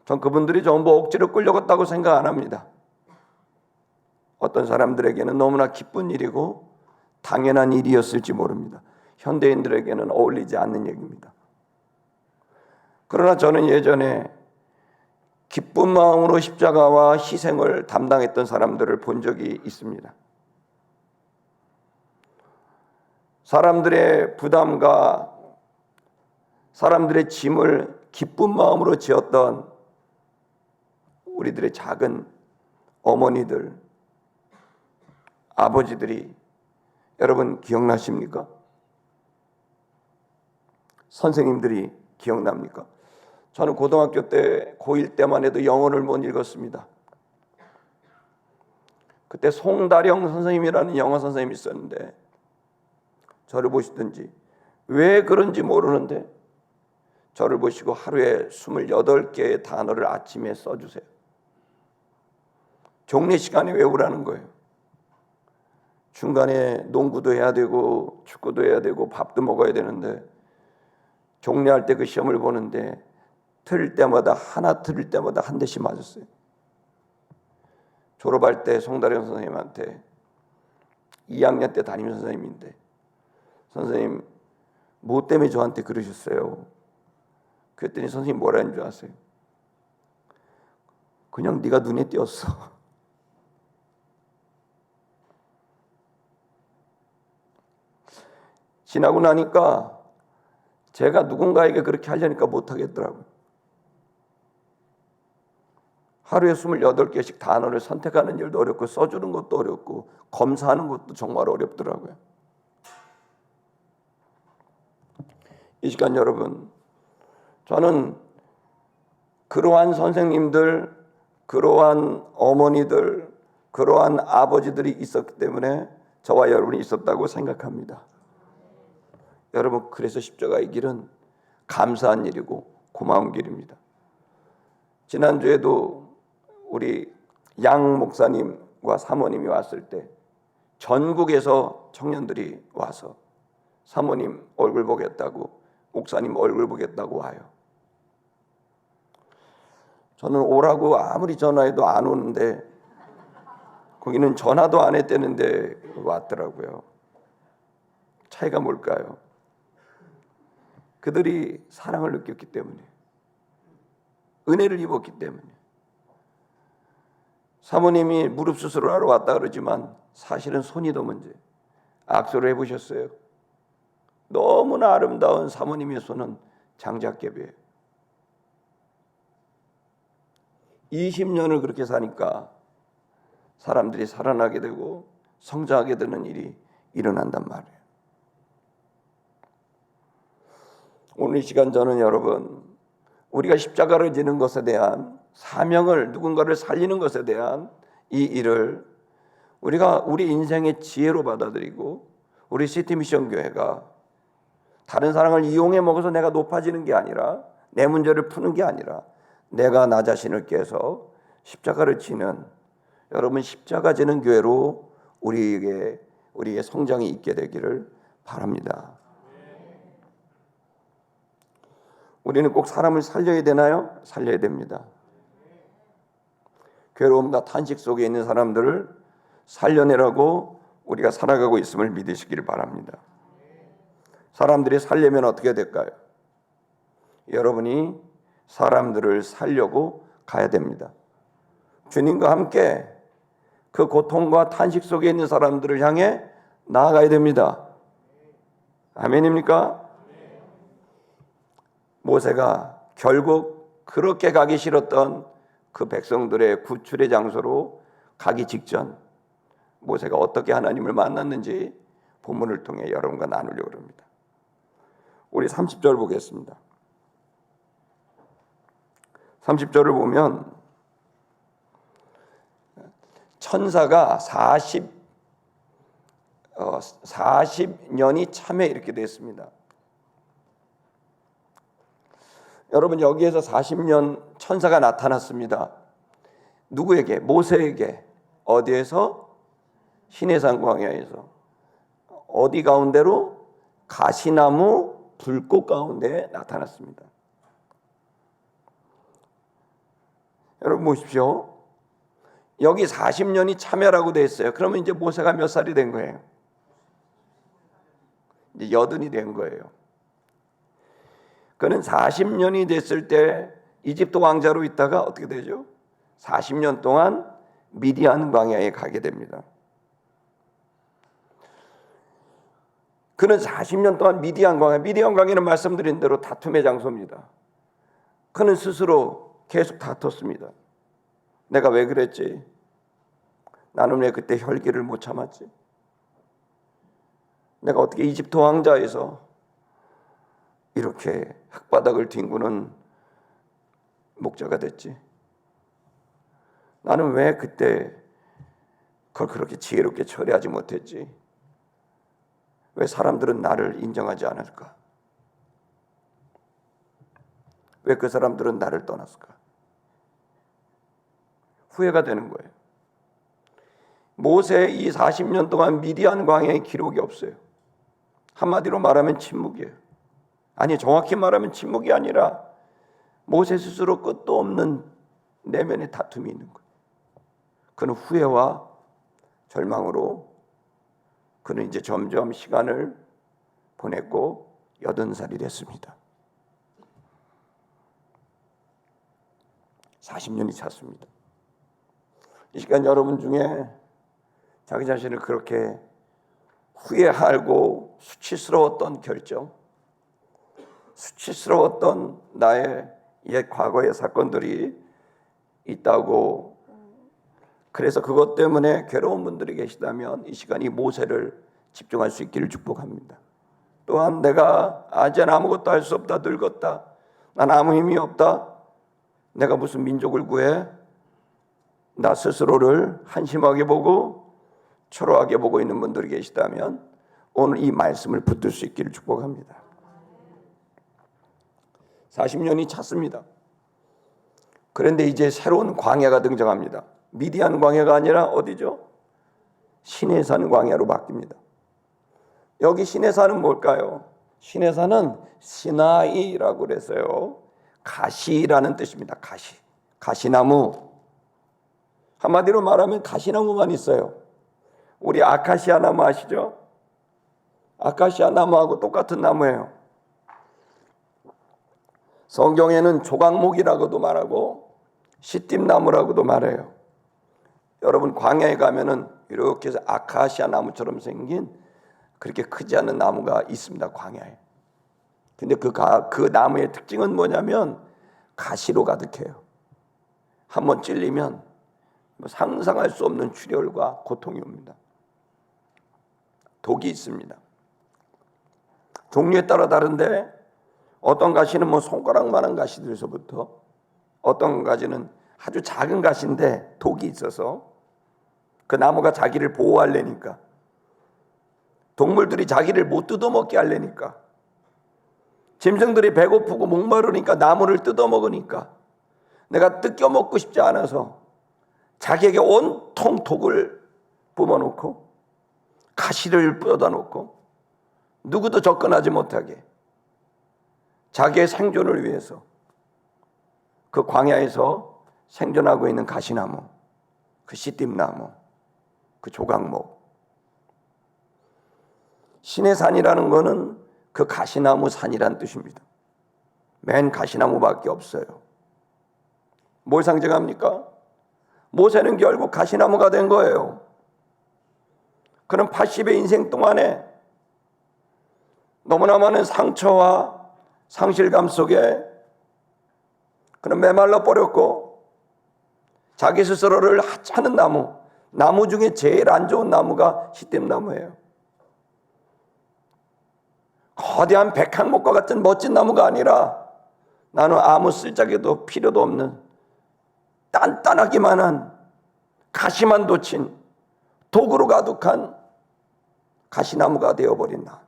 전 그분들이 전부 억지로 끌려갔다고 생각 안 합니다. 어떤 사람들에게는 너무나 기쁜 일이고 당연한 일이었을지 모릅니다. 현대인들에게는 어울리지 않는 얘기입니다. 그러나 저는 예전에 기쁜 마음으로 십자가와 희생을 담당했던 사람들을 본 적이 있습니다. 사람들의 부담과 사람들의 짐을 기쁜 마음으로 지었던 우리들의 작은 어머니들, 아버지들이 여러분 기억나십니까? 선생님들이 기억납니까? 저는 고등학교 때 고1 때만 해도 영어를 못 읽었습니다. 그때 송다령 선생님이라는 영어 선생님이 있었는데 저를 보시든지 왜 그런지 모르는데 저를 보시고 하루에 28개의 단어를 아침에 써주세요. 종례 시간에 외우라는 거예요. 중간에 농구도 해야 되고 축구도 해야 되고 밥도 먹어야 되는데 종례할 때 그 시험을 보는데 틀릴 때마다 한 대씩 맞았어요. 졸업할 때 송다령 선생님한테 2학년 때 담임 선생님인데 선생님 뭐 때문에 저한테 그러셨어요? 그랬더니 선생님 뭐라 했는 줄 아세요? 그냥 네가 눈에 띄었어. 지나고 나니까 제가 누군가에게 그렇게 하려니까 못하겠더라고요. 하루에 28개씩 단어를 선택하는 일도 어렵고 써주는 것도 어렵고 검사하는 것도 정말 어렵더라고요. 이 시간 여러분, 저는 그러한 선생님들, 그러한 어머니들, 그러한 아버지들이 있었기 때문에 저와 여러분이 있었다고 생각합니다. 여러분, 그래서 십자가의 길은 감사한 일이고 고마운 길입니다. 지난주에도 우리 양 목사님과 사모님이 왔을 때 전국에서 청년들이 와서 사모님 얼굴 보겠다고, 목사님 얼굴 보겠다고 와요. 저는 오라고 아무리 전화해도 안 오는데 거기는 전화도 안 했다는데 왔더라고요. 차이가 뭘까요? 그들이 사랑을 느꼈기 때문에, 은혜를 입었기 때문에. 사모님이 무릎 수술을 하러 왔다 그러지만 사실은 손이 더 문제. 악수를 해보셨어요? 너무나 아름다운 사모님의 손은 장작개비예요. 20년을 그렇게 사니까 사람들이 살아나게 되고 성장하게 되는 일이 일어난단 말이에요. 오늘 이 시간 저는 여러분, 우리가 십자가를 지는 것에 대한 사명을, 누군가를 살리는 것에 대한 이 일을 우리가 우리 인생의 지혜로 받아들이고, 우리 시티미션 교회가 다른 사람을 이용해 먹어서 내가 높아지는 게 아니라, 내 문제를 푸는 게 아니라 내가 나 자신을 깨서 십자가를 지는, 여러분 십자가 지는 교회로 우리의 성장이 있게 되기를 바랍니다. 우리는 꼭 사람을 살려야 되나요? 살려야 됩니다. 괴로움과 탄식 속에 있는 사람들을 살려내라고 우리가 살아가고 있음을 믿으시길 바랍니다. 사람들이 살려면 어떻게 될까요? 여러분이 사람들을 살려고 가야 됩니다. 주님과 함께 그 고통과 탄식 속에 있는 사람들을 향해 나아가야 됩니다. 아멘입니까? 모세가 결국 그렇게 가기 싫었던 그 백성들의 구출의 장소로 가기 직전 모세가 어떻게 하나님을 만났는지 본문을 통해 여러분과 나누려고 합니다. 우리 30절 보겠습니다. 30절을 보면 천사가 40년이 참에 이렇게 됐습니다. 여러분, 여기에서 40년 천사가 나타났습니다. 누구에게? 모세에게. 어디에서? 시내산 광야에서. 어디 가운데로? 가시나무 불꽃 가운데 나타났습니다. 여러분 보십시오. 여기 40년이 참여라고 되어 있어요. 그러면 이제 모세가 몇 살이 된 거예요? 이제 80이 된 거예요. 그는 40년이 됐을 때 이집트 왕자로 있다가 어떻게 되죠? 40년 동안 미디안 광야에 가게 됩니다. 그는 40년 동안 미디안 광야는 말씀드린 대로 다툼의 장소입니다. 그는 스스로 계속 다퉜습니다. 내가 왜 그랬지? 나는 왜 그때 혈기를 못 참았지? 내가 어떻게 이집트 왕자에서 이렇게 흙바닥을 뒹구는 목자가 됐지? 나는 왜 그때 그걸 그렇게 지혜롭게 처리하지 못했지? 왜 사람들은 나를 인정하지 않을까? 왜 그 사람들은 나를 떠났을까? 후회가 되는 거예요. 모세 이 40년 동안 미디안 광야의 기록이 없어요. 한마디로 말하면 침묵이에요. 아니, 정확히 말하면 침묵이 아니라 모세 스스로 끝도 없는 내면의 다툼이 있는 거예요. 그는 후회와 절망으로 그는 이제 점점 시간을 보냈고 80살이 됐습니다. 40년이 찼습니다. 이 시간 여러분 중에 자기 자신을 그렇게 후회하고 수치스러웠던 결정, 수치스러웠던 나의 옛 과거의 사건들이 있다고, 그래서 그것 때문에 괴로운 분들이 계시다면 이 시간 이 모세를 집중할 수 있기를 축복합니다. 또한 내가 이제는 아무것도 할 수 없다, 늙었다, 난 아무 힘이 없다, 내가 무슨 민족을 구해, 나 스스로를 한심하게 보고 초라하게 보고 있는 분들이 계시다면 오늘 이 말씀을 붙들 수 있기를 축복합니다. 40년이 찼습니다. 그런데 이제 새로운 광야가 등장합니다. 미디안 광야가 아니라 어디죠? 시내산 광야로 바뀝니다. 여기 시내산은 뭘까요? 시내산은 시나이라고 그랬어요. 가시라는 뜻입니다. 가시, 가시나무. 한마디로 말하면 가시나무만 있어요. 우리 아카시아 나무 아시죠? 아카시아 나무하고 똑같은 나무예요. 성경에는 조각목이라고도 말하고 시띠나무라고도 말해요. 여러분 광야에 가면은 이렇게 해서 아카시아 나무처럼 생긴 그렇게 크지 않은 나무가 있습니다, 광야에. 근데 그 나무의 특징은 뭐냐면 가시로 가득해요. 한번 찔리면 상상할 수 없는 출혈과 고통이 옵니다. 독이 있습니다. 종류에 따라 다른데 어떤 가시는 손가락만한 가시들에서부터 어떤 가지는 아주 작은 가시인데 독이 있어서 그 나무가 자기를 보호하려니까, 동물들이 자기를 못 뜯어먹게 하려니까, 짐승들이 배고프고 목마르니까 나무를 뜯어먹으니까 내가 뜯겨먹고 싶지 않아서 자기에게 온통 독을 뿜어놓고 가시를 뻗어놓고 누구도 접근하지 못하게 자기의 생존을 위해서 그 광야에서 생존하고 있는 가시나무, 그 시띠나무, 그 조각목. 신의 산이라는 거는 그 가시나무 산이란 뜻입니다. 맨 가시나무밖에 없어요. 뭘 상징합니까? 모세는 결국 가시나무가 된 거예요. 그는 80의 인생 동안에 너무나 많은 상처와 상실감 속에 그는 메말라 버렸고 자기 스스로를 하찮은 나무 중에 제일 안 좋은 나무가 시띠나무예요. 거대한 백향목과 같은 멋진 나무가 아니라 나는 아무 쓸데기도 필요도 없는 단단하기만 한 가시만 돋친 독으로 가득한 가시나무가 되어버린 나.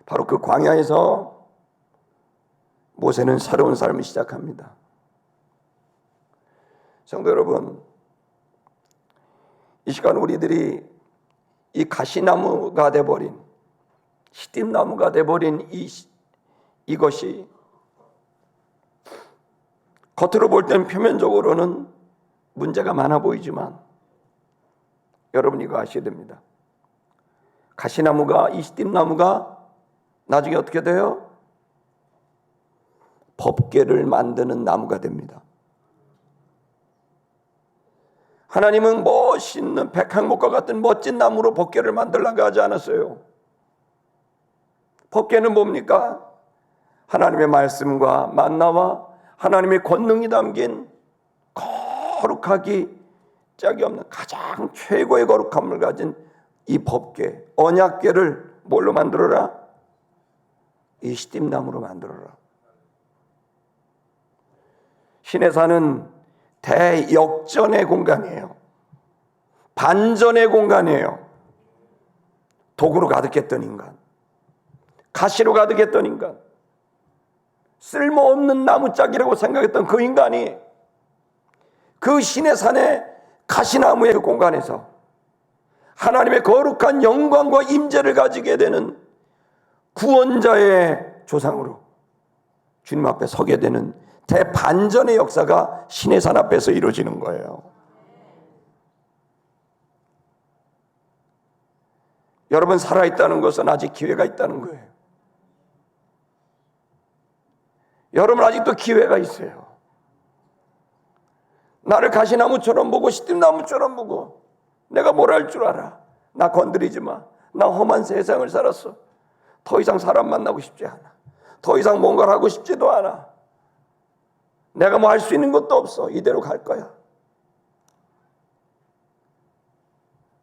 바로 그 광야에서 모세는 새로운 삶을 시작합니다. 성도 여러분, 이 시간 우리들이 이 가시나무가 돼버린, 시띠나무가 돼버린 이것이 겉으로 볼 때는 표면적으로는 문제가 많아 보이지만 여러분 이거 아셔야 됩니다. 가시나무가, 이 시띠나무가 나중에 어떻게 돼요? 법궤를 만드는 나무가 됩니다. 하나님은 멋있는 백향목과 같은 멋진 나무로 법궤를 만들려고 하지 않았어요. 법궤는 뭡니까? 하나님의 말씀과 만나와 하나님의 권능이 담긴 거룩하기 짝이 없는 가장 최고의 거룩함을 가진 이 법궤, 언약궤를 뭘로 만들어라? 이 시딤나무로 만들어라. 시내산은 대역전의 공간이에요. 반전의 공간이에요. 도구로 가득했던 인간, 가시로 가득했던 인간, 쓸모없는 나무짝이라고 생각했던 그 인간이 그 시내산의 가시나무의 그 공간에서 하나님의 거룩한 영광과 임재를 가지게 되는 구원자의 조상으로 주님 앞에 서게 되는 대반전의 역사가 시내산 앞에서 이루어지는 거예요. 여러분, 살아있다는 것은 아직 기회가 있다는 거예요. 여러분, 아직도 기회가 있어요. 나를 가시나무처럼 보고 시딤나무처럼 보고 내가 뭘 할 줄 알아. 나 건드리지 마. 나 험한 세상을 살았어. 더 이상 사람 만나고 싶지 않아. 더 이상 뭔가를 하고 싶지도 않아. 내가 뭐 할 수 있는 것도 없어. 이대로 갈 거야.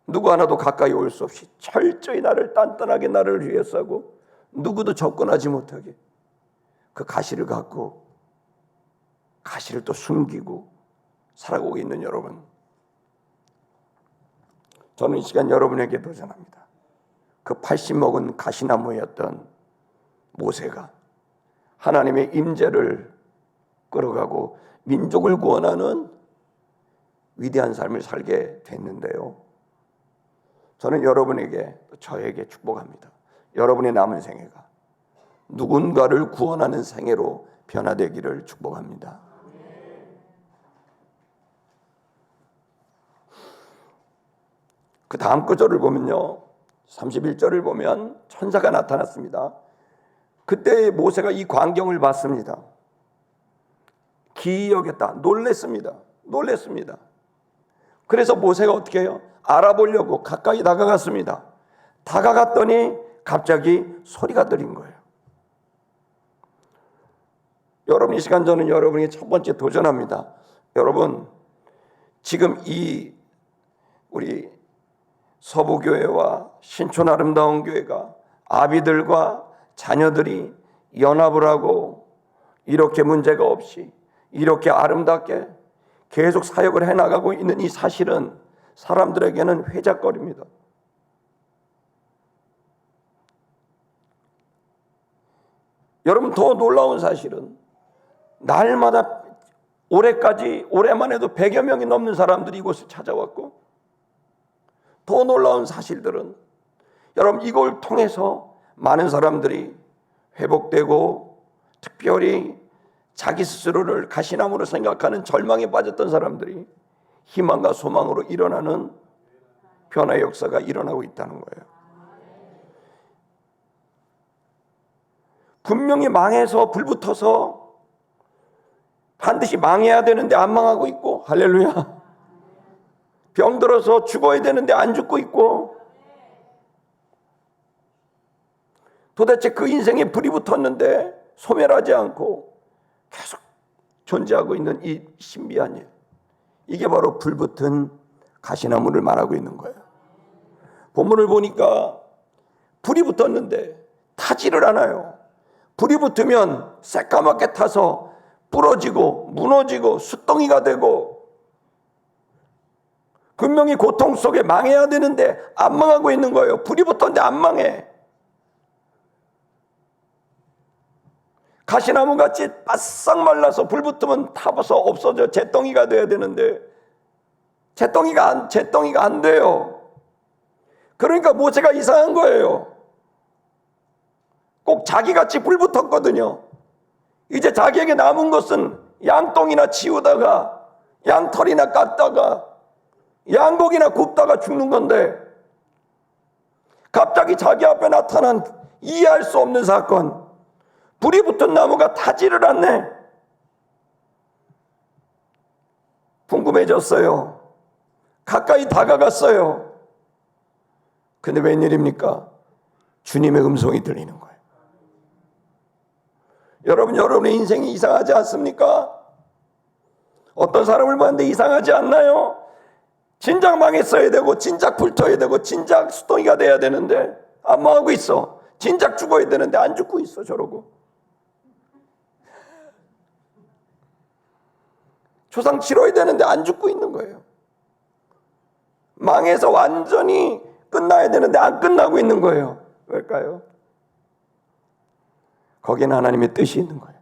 누구 하나도 가까이 올 수 없이 철저히 나를 단단하게 나를 위해서 하고 누구도 접근하지 못하게 그 가시를 갖고 가시를 또 숨기고 살아가고 있는 여러분, 저는 이 시간 여러분에게 도전합니다. 그 80 먹은 가시나무였던 모세가 하나님의 임재를 끌어가고 민족을 구원하는 위대한 삶을 살게 됐는데요. 저는 여러분에게, 저에게 축복합니다. 여러분의 남은 생애가 누군가를 구원하는 생애로 변화되기를 축복합니다. 그 다음 구절을 보면요, 31절을 보면 천사가 나타났습니다. 그때 모세가 이 광경을 봤습니다. 기이 여겼다. 놀랬습니다. 그래서 모세가 어떻게 해요? 알아보려고 가까이 다가갔습니다. 다가갔더니 갑자기 소리가 들린 거예요. 여러분, 이 시간 저는 여러분에게 첫 번째 도전합니다. 여러분, 지금 이 우리 서부교회와 신촌 아름다운 교회가 아비들과 자녀들이 연합을 하고 이렇게 문제가 없이 이렇게 아름답게 계속 사역을 해나가고 있는 이 사실은 사람들에게는 회작거리입니다. 여러분, 더 놀라운 사실은 날마다 올해만 해도 100여 명이 넘는 사람들이 이곳을 찾아왔고, 더 놀라운 사실들은 여러분, 이걸 통해서 많은 사람들이 회복되고, 특별히 자기 스스로를 가시나무로 생각하는 절망에 빠졌던 사람들이 희망과 소망으로 일어나는 변화의 역사가 일어나고 있다는 거예요. 분명히 망해서 불붙어서 반드시 망해야 되는데 안 망하고 있고, 할렐루야. 병들어서 죽어야 되는데 안 죽고 있고, 도대체 그 인생에 불이 붙었는데 소멸하지 않고 계속 존재하고 있는 이 신비한 일, 이게 바로 불붙은 가시나무를 말하고 있는 거예요. 본문을 보니까 불이 붙었는데 타지를 않아요. 불이 붙으면 새까맣게 타서 부러지고 무너지고 숫덩이가 되고, 분명히 고통 속에 망해야 되는데 안 망하고 있는 거예요. 불이 붙었는데 안 망해. 가시나무같이 바싹 말라서 불 붙으면 타버서 없어져 재덩이가 돼야 되는데 재덩이가 안 돼요. 그러니까 모세가 이상한 거예요. 꼭 자기같이 불 붙었거든요. 이제 자기에게 남은 것은 양똥이나 치우다가 양털이나 깠다가 양고기나 굽다가 죽는 건데, 갑자기 자기 앞에 나타난 이해할 수 없는 사건, 불이 붙은 나무가 타지를 않네. 궁금해졌어요. 가까이 다가갔어요. 근데 웬일입니까? 주님의 음성이 들리는 거예요. 여러분의 인생이 이상하지 않습니까? 어떤 사람을 봤는데 이상하지 않나요? 진작 망했어야 되고 진작 불터야 되고 진작 수동이가 돼야 되는데 안 망하고 있어. 진작 죽어야 되는데 안 죽고 있어. 저러고 조상 치러야 되는데 안 죽고 있는 거예요. 망해서 완전히 끝나야 되는데 안 끝나고 있는 거예요. 왜일까요? 거기는 하나님의 뜻이 있는 거예요.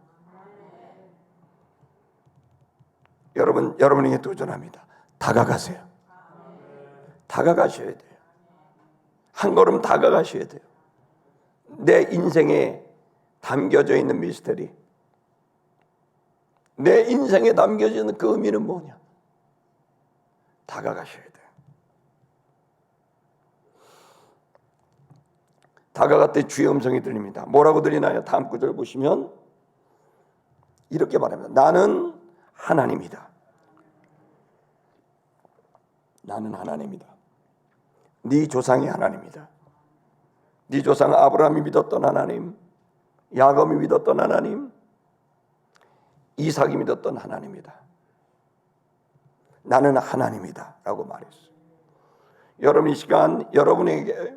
여러분에게 도전합니다. 다가가세요. 다가가셔야 돼요. 한 걸음 다가가셔야 돼요. 내 인생에 담겨져 있는 미스터리, 내 인생에 담겨져 있는 그 의미는 뭐냐? 다가가셔야 돼요. 다가갈 때 주의 음성이 들립니다. 뭐라고 들리나요? 다음 구절 보시면 이렇게 말합니다. 나는 하나님이다. 나는 하나님이다. 네 조상이 하나님이다. 네 조상 아브라함이 믿었던 하나님, 야곱이 믿었던 하나님, 이삭이 믿었던 하나님이다. 나는 하나님이다 라고 말했어요. 여러분, 이 시간 여러분에게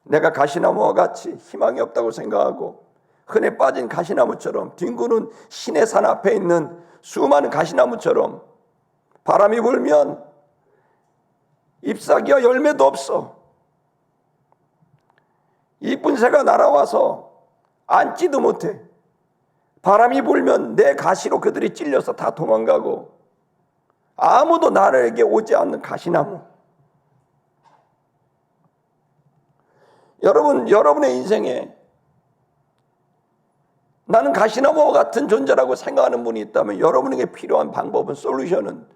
내가 가시나무와 같이 희망이 없다고 생각하고 흔해 빠진 가시나무처럼 뒹구는 신의 산 앞에 있는 수많은 가시나무처럼 바람이 불면 잎사귀와 열매도 없어. 이쁜 새가 날아와서 앉지도 못해. 바람이 불면 내 가시로 그들이 찔려서 다 도망가고 아무도 나에게 오지 않는 가시나무. 여러분의 인생에 나는 가시나무와 같은 존재라고 생각하는 분이 있다면 여러분에게 필요한 방법은, 솔루션은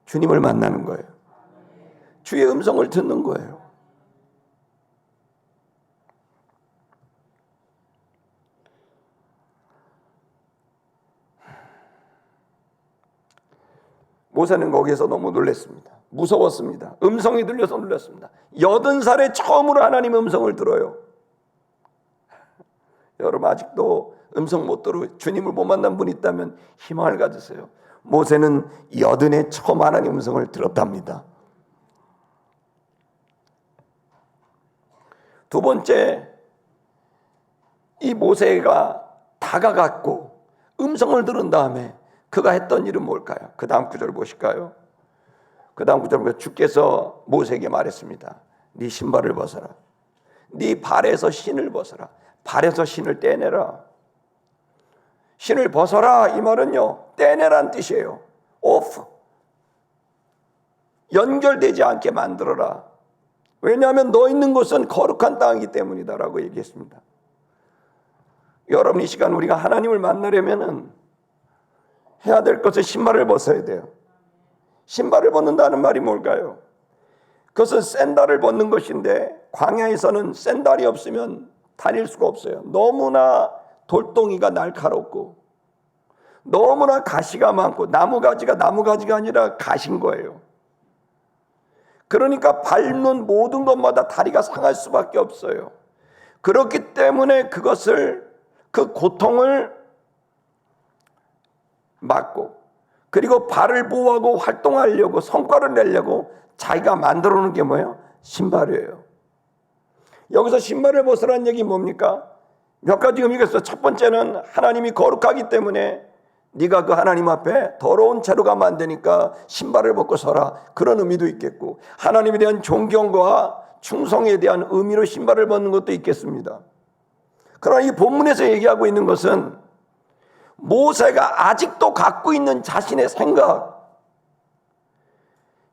주님을 만나는 거예요. 주의 음성을 듣는 거예요. 모세는 거기에서 너무 놀랐습니다. 무서웠습니다. 음성이 들려서 놀랐습니다. 80살에 처음으로 하나님의 음성을 들어요. 여러분, 아직도 음성 못 들어 주님을 못 만난 분이 있다면 희망을 가지세요. 모세는 80에 처음 하나님의 음성을 들었답니다. 두 번째, 이 모세가 다가갔고 음성을 들은 다음에 그가 했던 일은 뭘까요? 그 다음 구절 보실까요? 그 다음 구절 보면 주께서 모세에게 말했습니다. 네 신발을 벗어라. 네 발에서 신을 벗어라. 발에서 신을 떼내라. 신을 벗어라, 이 말은요, 떼내란 뜻이에요. 오프. 연결되지 않게 만들어라. 왜냐하면 너 있는 곳은 거룩한 땅이기 때문이다라고 얘기했습니다. 여러분, 이 시간 우리가 하나님을 만나려면은 해야 될 것은 신발을 벗어야 돼요. 신발을 벗는다는 말이 뭘까요? 그것은 샌들을 벗는 것인데 광야에서는 샌들이 없으면 다닐 수가 없어요. 너무나 돌덩이가 날카롭고 너무나 가시가 많고 나무가지가 아니라 가시인 거예요. 그러니까 밟는 모든 것마다 다리가 상할 수밖에 없어요. 그렇기 때문에 그 고통을 막고, 그리고 발을 보호하고 활동하려고, 성과를 내려고 자기가 만들어 놓은 게 뭐예요? 신발이에요. 여기서 신발을 벗으라는 얘기 뭡니까? 몇 가지 의미가 있어요. 첫 번째는 하나님이 거룩하기 때문에 네가 그 하나님 앞에 더러운 재료가 안 되니까 신발을 벗고 서라, 그런 의미도 있겠고, 하나님에 대한 존경과 충성에 대한 의미로 신발을 벗는 것도 있겠습니다. 그러나 이 본문에서 얘기하고 있는 것은 모세가 아직도 갖고 있는 자신의 생각,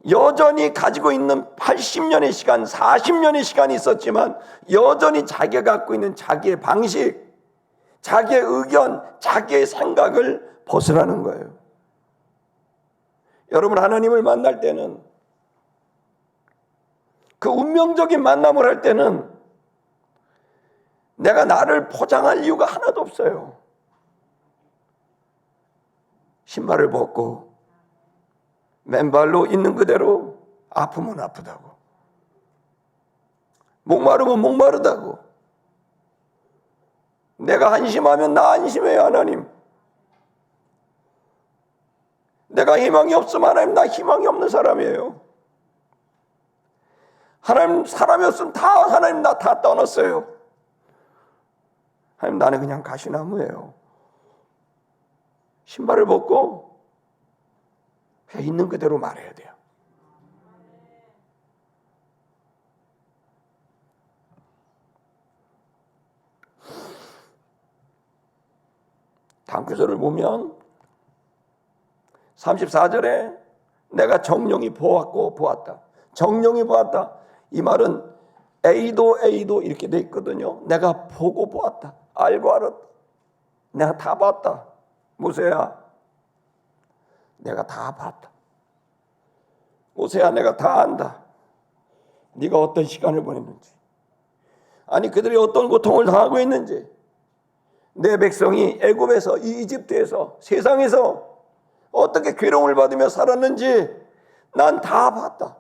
여전히 가지고 있는 80년의 시간, 40년의 시간이 있었지만 여전히 자기가 갖고 있는 자기의 방식, 자기의 의견, 자기의 생각을 벗으라는 거예요. 여러분, 하나님을 만날 때는, 그 운명적인 만남을 할 때는 내가 나를 포장할 이유가 하나도 없어요. 신발을 벗고 맨발로 있는 그대로 아프면 아프다고, 목마르면 목마르다고, 내가 한심하면 나 안심해요, 하나님. 내가 희망이 없으면 하나님, 나 희망이 없는 사람이에요. 하나님, 사람이 없으면 다 하나님 나 다 떠났어요. 하나님, 나는 그냥 가시나무예요. 신발을 벗고 있는 그대로 말해야 돼요. 다음 구절을 보면 34절에 내가 정령이 보았다. 정령이 보았다. 이 말은 A도 이렇게 돼 있거든요. 내가 보고 보았다. 알고 알았다. 내가 다 봤다. 모세야, 내가 다 봤다. 모세야, 내가 다 안다. 네가 어떤 시간을 보냈는지, 아니 그들이 어떤 고통을 당하고 있는지, 내 백성이 애굽에서, 이 이집트에서, 세상에서 어떻게 괴로움을 받으며 살았는지 난 다 봤다.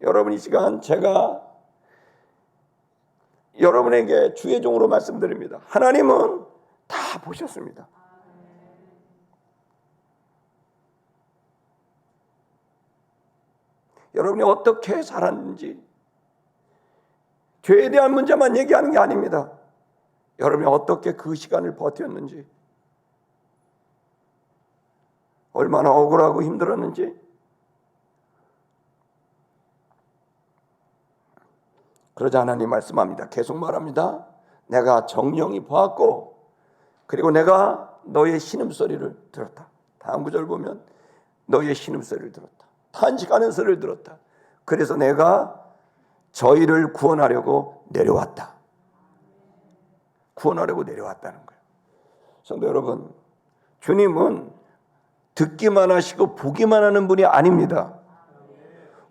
여러분, 이 시간 제가 여러분에게 주의 종으로 말씀드립니다. 하나님은 다 보셨습니다. 여러분이 어떻게 살았는지, 죄에 대한 문제만 얘기하는 게 아닙니다. 여러분이 어떻게 그 시간을 버텼는지, 얼마나 억울하고 힘들었는지, 그러자 하나님 말씀합니다. 계속 말합니다. 내가 정령이 보았고, 그리고 내가 너의 신음소리를 들었다. 다음 구절 보면 너의 신음소리를 들었다. 탄식하는 소리를 들었다. 그래서 내가 저희를 구원하려고 내려왔다. 구원하려고 내려왔다는 거예요. 성도 여러분, 주님은 듣기만 하시고 보기만 하는 분이 아닙니다.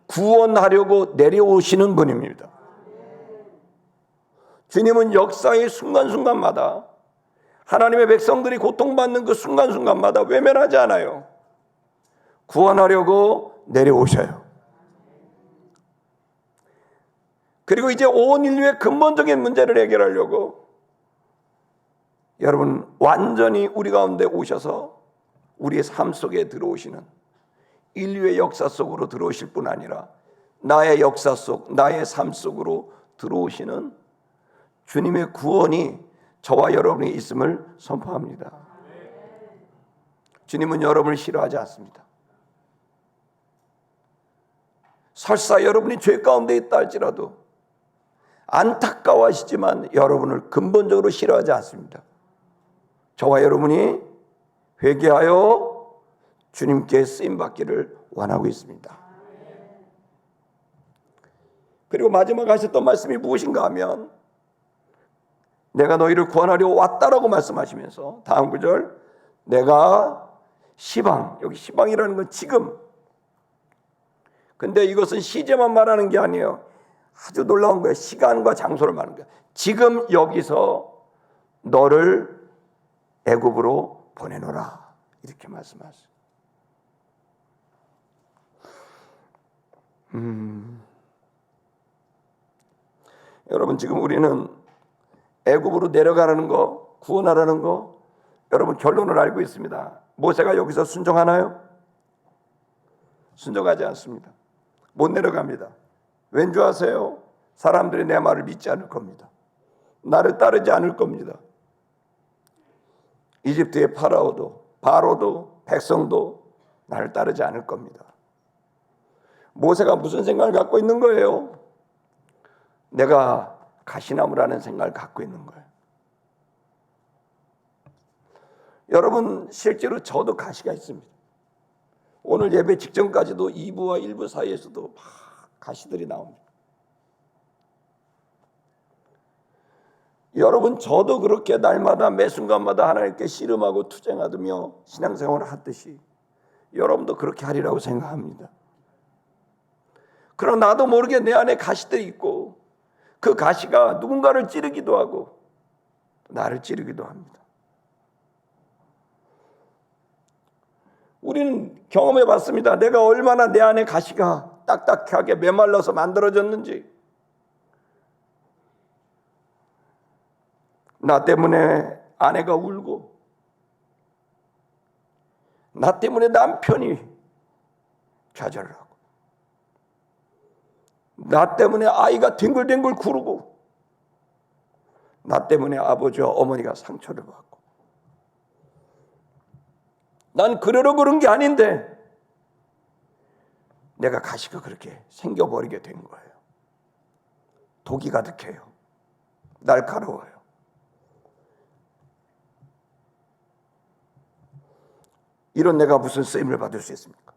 구원하려고 내려오시는 분입니다. 주님은 역사의 순간순간마다, 하나님의 백성들이 고통받는 그 순간순간마다 외면하지 않아요. 구원하려고 내려오셔요. 그리고 이제 온 인류의 근본적인 문제를 해결하려고 여러분 완전히 우리 가운데 오셔서 우리의 삶 속에 들어오시는, 인류의 역사 속으로 들어오실 뿐 아니라 나의 역사 속, 나의 삶 속으로 들어오시는 주님의 구원이 저와 여러분이 있음을 선포합니다. 주님은 여러분을 싫어하지 않습니다. 설사 여러분이 죄 가운데 있다 할지라도 안타까워하시지만 여러분을 근본적으로 싫어하지 않습니다. 저와 여러분이 회개하여 주님께 쓰임받기를 원하고 있습니다. 그리고 마지막 하셨던 말씀이 무엇인가 하면 내가 너희를 구원하려 왔다라고 말씀하시면서 다음 구절, 내가 시방, 여기 시방이라는 건 지금, 근데 이것은 시제만 말하는 게 아니에요. 아주 놀라운 거예요. 시간과 장소를 말하는 거예요. 지금 여기서 너를 애굽으로 보내노라, 이렇게 말씀하세요. 여러분, 지금 우리는 애굽으로 내려가라는 거, 구원하라는 거, 여러분 결론을 알고 있습니다. 모세가 여기서 순종하나요? 순종하지 않습니다. 못 내려갑니다. 왠 줄 아세요? 사람들이 내 말을 믿지 않을 겁니다. 나를 따르지 않을 겁니다. 이집트의 바로도 백성도 나를 따르지 않을 겁니다. 모세가 무슨 생각을 갖고 있는 거예요? 내가 가시나무라는 생각을 갖고 있는 거예요. 여러분, 실제로 저도 가시가 있습니다. 오늘 예배 직전까지도 2부와 1부 사이에서도 막 가시들이 나옵니다. 여러분, 저도 그렇게 날마다 매 순간마다 하나님께 씨름하고 투쟁하며 신앙생활을 하듯이 여러분도 그렇게 하리라고 생각합니다. 그럼 나도 모르게 내 안에 가시들이 있고, 그 가시가 누군가를 찌르기도 하고 나를 찌르기도 합니다. 우리는 경험해 봤습니다. 내가 얼마나 내 안에 가시가 딱딱하게 메말라서 만들어졌는지. 나 때문에 아내가 울고, 나 때문에 남편이 좌절을 하고, 나 때문에 아이가 뒹굴뒹굴 구르고, 나 때문에 아버지와 어머니가 상처를 받고, 난 그러려 그런 게 아닌데 내가 가시가 그렇게 생겨버리게 된 거예요. 독이 가득해요. 날카로워요. 이런 내가 무슨 쓰임을 받을 수 있습니까?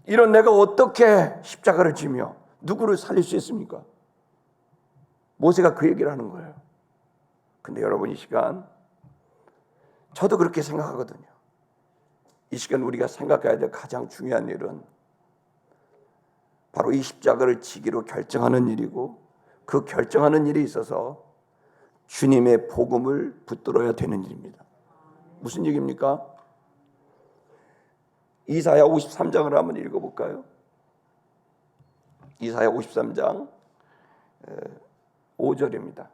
이런 내가 어떻게 십자가를 지며 누구를 살릴 수 있습니까? 모세가 그 얘기를 하는 거예요. 근데 여러분, 이 시간 저도 그렇게 생각하거든요. 이 시간 우리가 생각해야 될 가장 중요한 일은 바로 이 십자가를 지기로 결정하는 일이고, 그 결정하는 일에 있어서 주님의 복음을 붙들어야 되는 일입니다. 무슨 얘기입니까? 이사야 53장을 한번 읽어볼까요? 이사야 53장 5절입니다.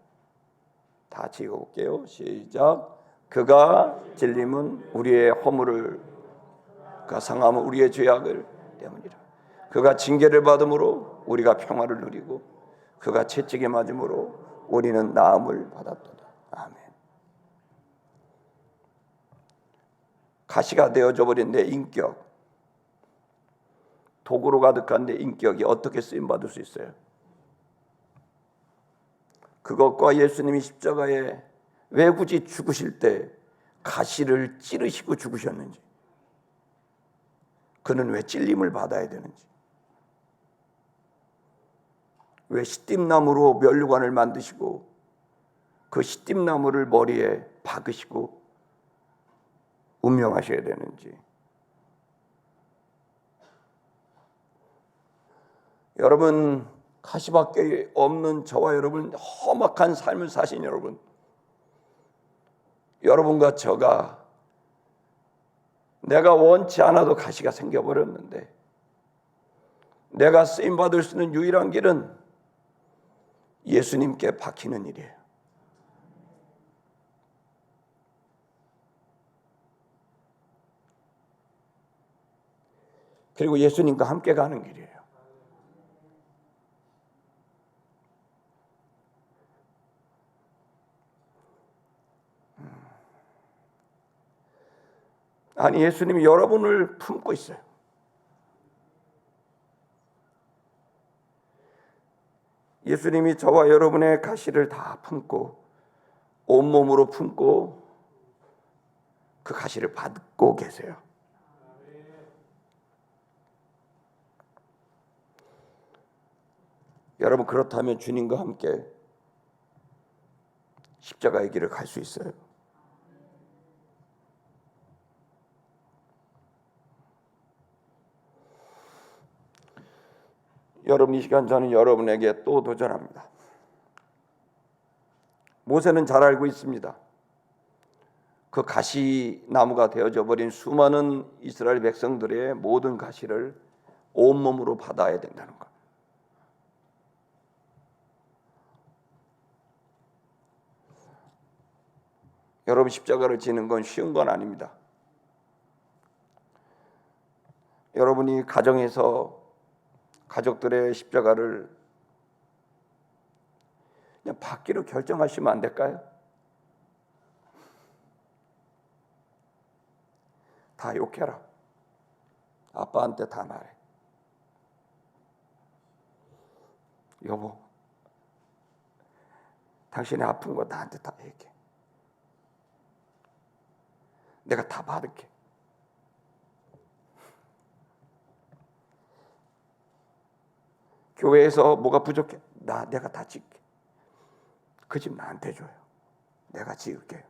다 같이 읽어볼게요. 시작. 그가 찔림은 우리의 허물을, 그가 상함은 우리의 죄악을 때문이라. 그가 징계를 받음으로 우리가 평화를 누리고, 그가 채찍에 맞음으로 우리는 나음을 받았도다. 아멘. 가시가 되어져 버린 내 인격, 독으로 가득한 내 인격이 어떻게 쓰임받을 수 있어요? 그것과 예수님이 십자가에 왜 굳이 죽으실 때 가시를 찌르시고 죽으셨는지, 그는 왜 찔림을 받아야 되는지, 왜 시띠나무로 면류관을 만드시고 그 시띠나무를 머리에 박으시고 운명하셔야 되는지. 여러분, 가시밖에 없는 저와 여러분, 험악한 삶을 사신 여러분, 여러분과 저가 내가 원치 않아도 가시가 생겨버렸는데 내가 쓰임받을 수 있는 유일한 길은 예수님께 박히는 일이에요. 그리고 예수님과 함께 가는 길이에요. 아니, 예수님이 여러분을 품고 있어요. 예수님이 저와 여러분의 가시를 다 품고 온몸으로 품고 그 가시를 받고 계세요. 여러분, 그렇다면 주님과 함께 십자가의 길을 갈 수 있어요. 여러분, 이 시간 저는 여러분에게 또 도전합니다. 모세는 잘 알고 있습니다. 그 가시나무가 되어져 버린 수많은 이스라엘 백성들의 모든 가시를 온몸으로 받아야 된다는 것. 여러분, 십자가를 지는 건 쉬운 건 아닙니다. 여러분이 가정에서 가족들의 십자가를 그냥 받기로 결정하시면 안 될까요? 다 욕해라. 아빠한테 다 말해. 여보, 당신이 아픈 거 나한테 다 얘기해. 내가 다 받을게. 교회에서 뭐가 부족해? 내가 다 짓게. 그 집 나한테 줘요. 내가 지을게요.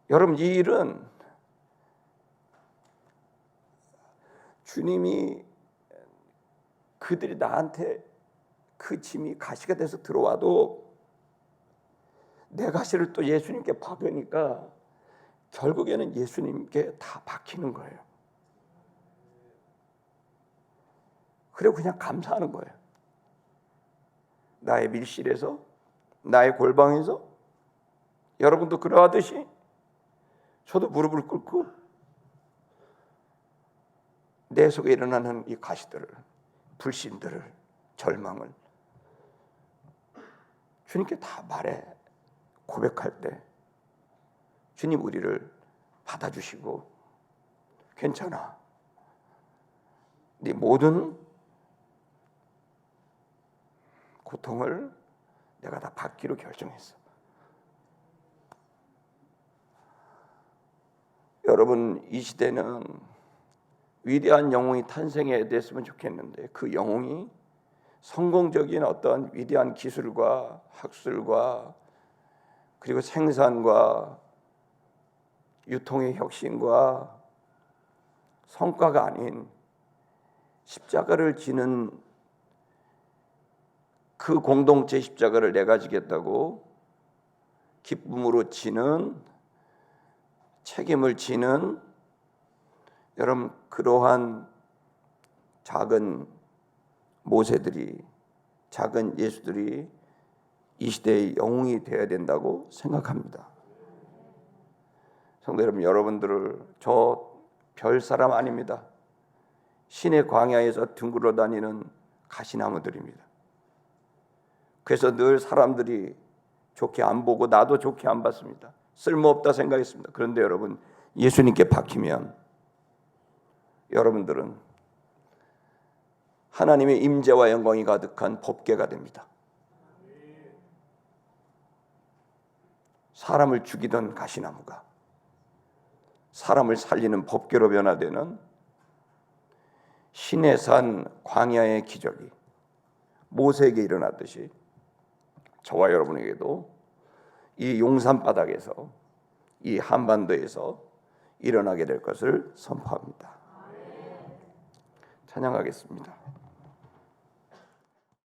여러분, 이 일은 주님이 그들이 나한테 그 짐이 가시가 돼서 들어와도 내 가시를 또 예수님께 박으니까 결국에는 예수님께 다 박히는 거예요. 그리고 그냥 감사하는 거예요. 나의 밀실에서, 나의 골방에서 여러분도 그러하듯이 저도 무릎을 꿇고 내 속에 일어나는 이 가시들을, 불신들을, 절망을 주님께 다 말해 고백할 때 주님 우리를 받아주시고 괜찮아, 네 모든 고통을 내가 다 받기로 결정했어. 여러분, 이 시대는 위대한 영웅이 탄생해 됐으면 좋겠는데 그 영웅이 성공적인 어떤 위대한 기술과 학술과 그리고 생산과 유통의 혁신과 성과가 아닌 십자가를 지는 그 공동체 십자가를 내가 지겠다고 기쁨으로 지는, 책임을 지는 여러분, 그러한 작은 모세들이, 작은 예수들이 이 시대의 영웅이 되어야 된다고 생각합니다. 성도 여러분, 여러분들을 저 별 사람 아닙니다. 신의 광야에서 둥글어 다니는 가시나무들입니다. 그래서 늘 사람들이 좋게 안 보고 나도 좋게 안 봤습니다. 쓸모없다 생각했습니다. 그런데 여러분, 예수님께 박히면 여러분들은 하나님의 임재와 영광이 가득한 법궤가 됩니다. 사람을 죽이던 가시나무가 사람을 살리는 법궤로 변화되는 신의 산 광야의 기적이 모세에게 일어났듯이 저와 여러분에게도 이 용산 바닥에서, 이 한반도에서 일어나게 될 것을 선포합니다. 찬양하겠습니다.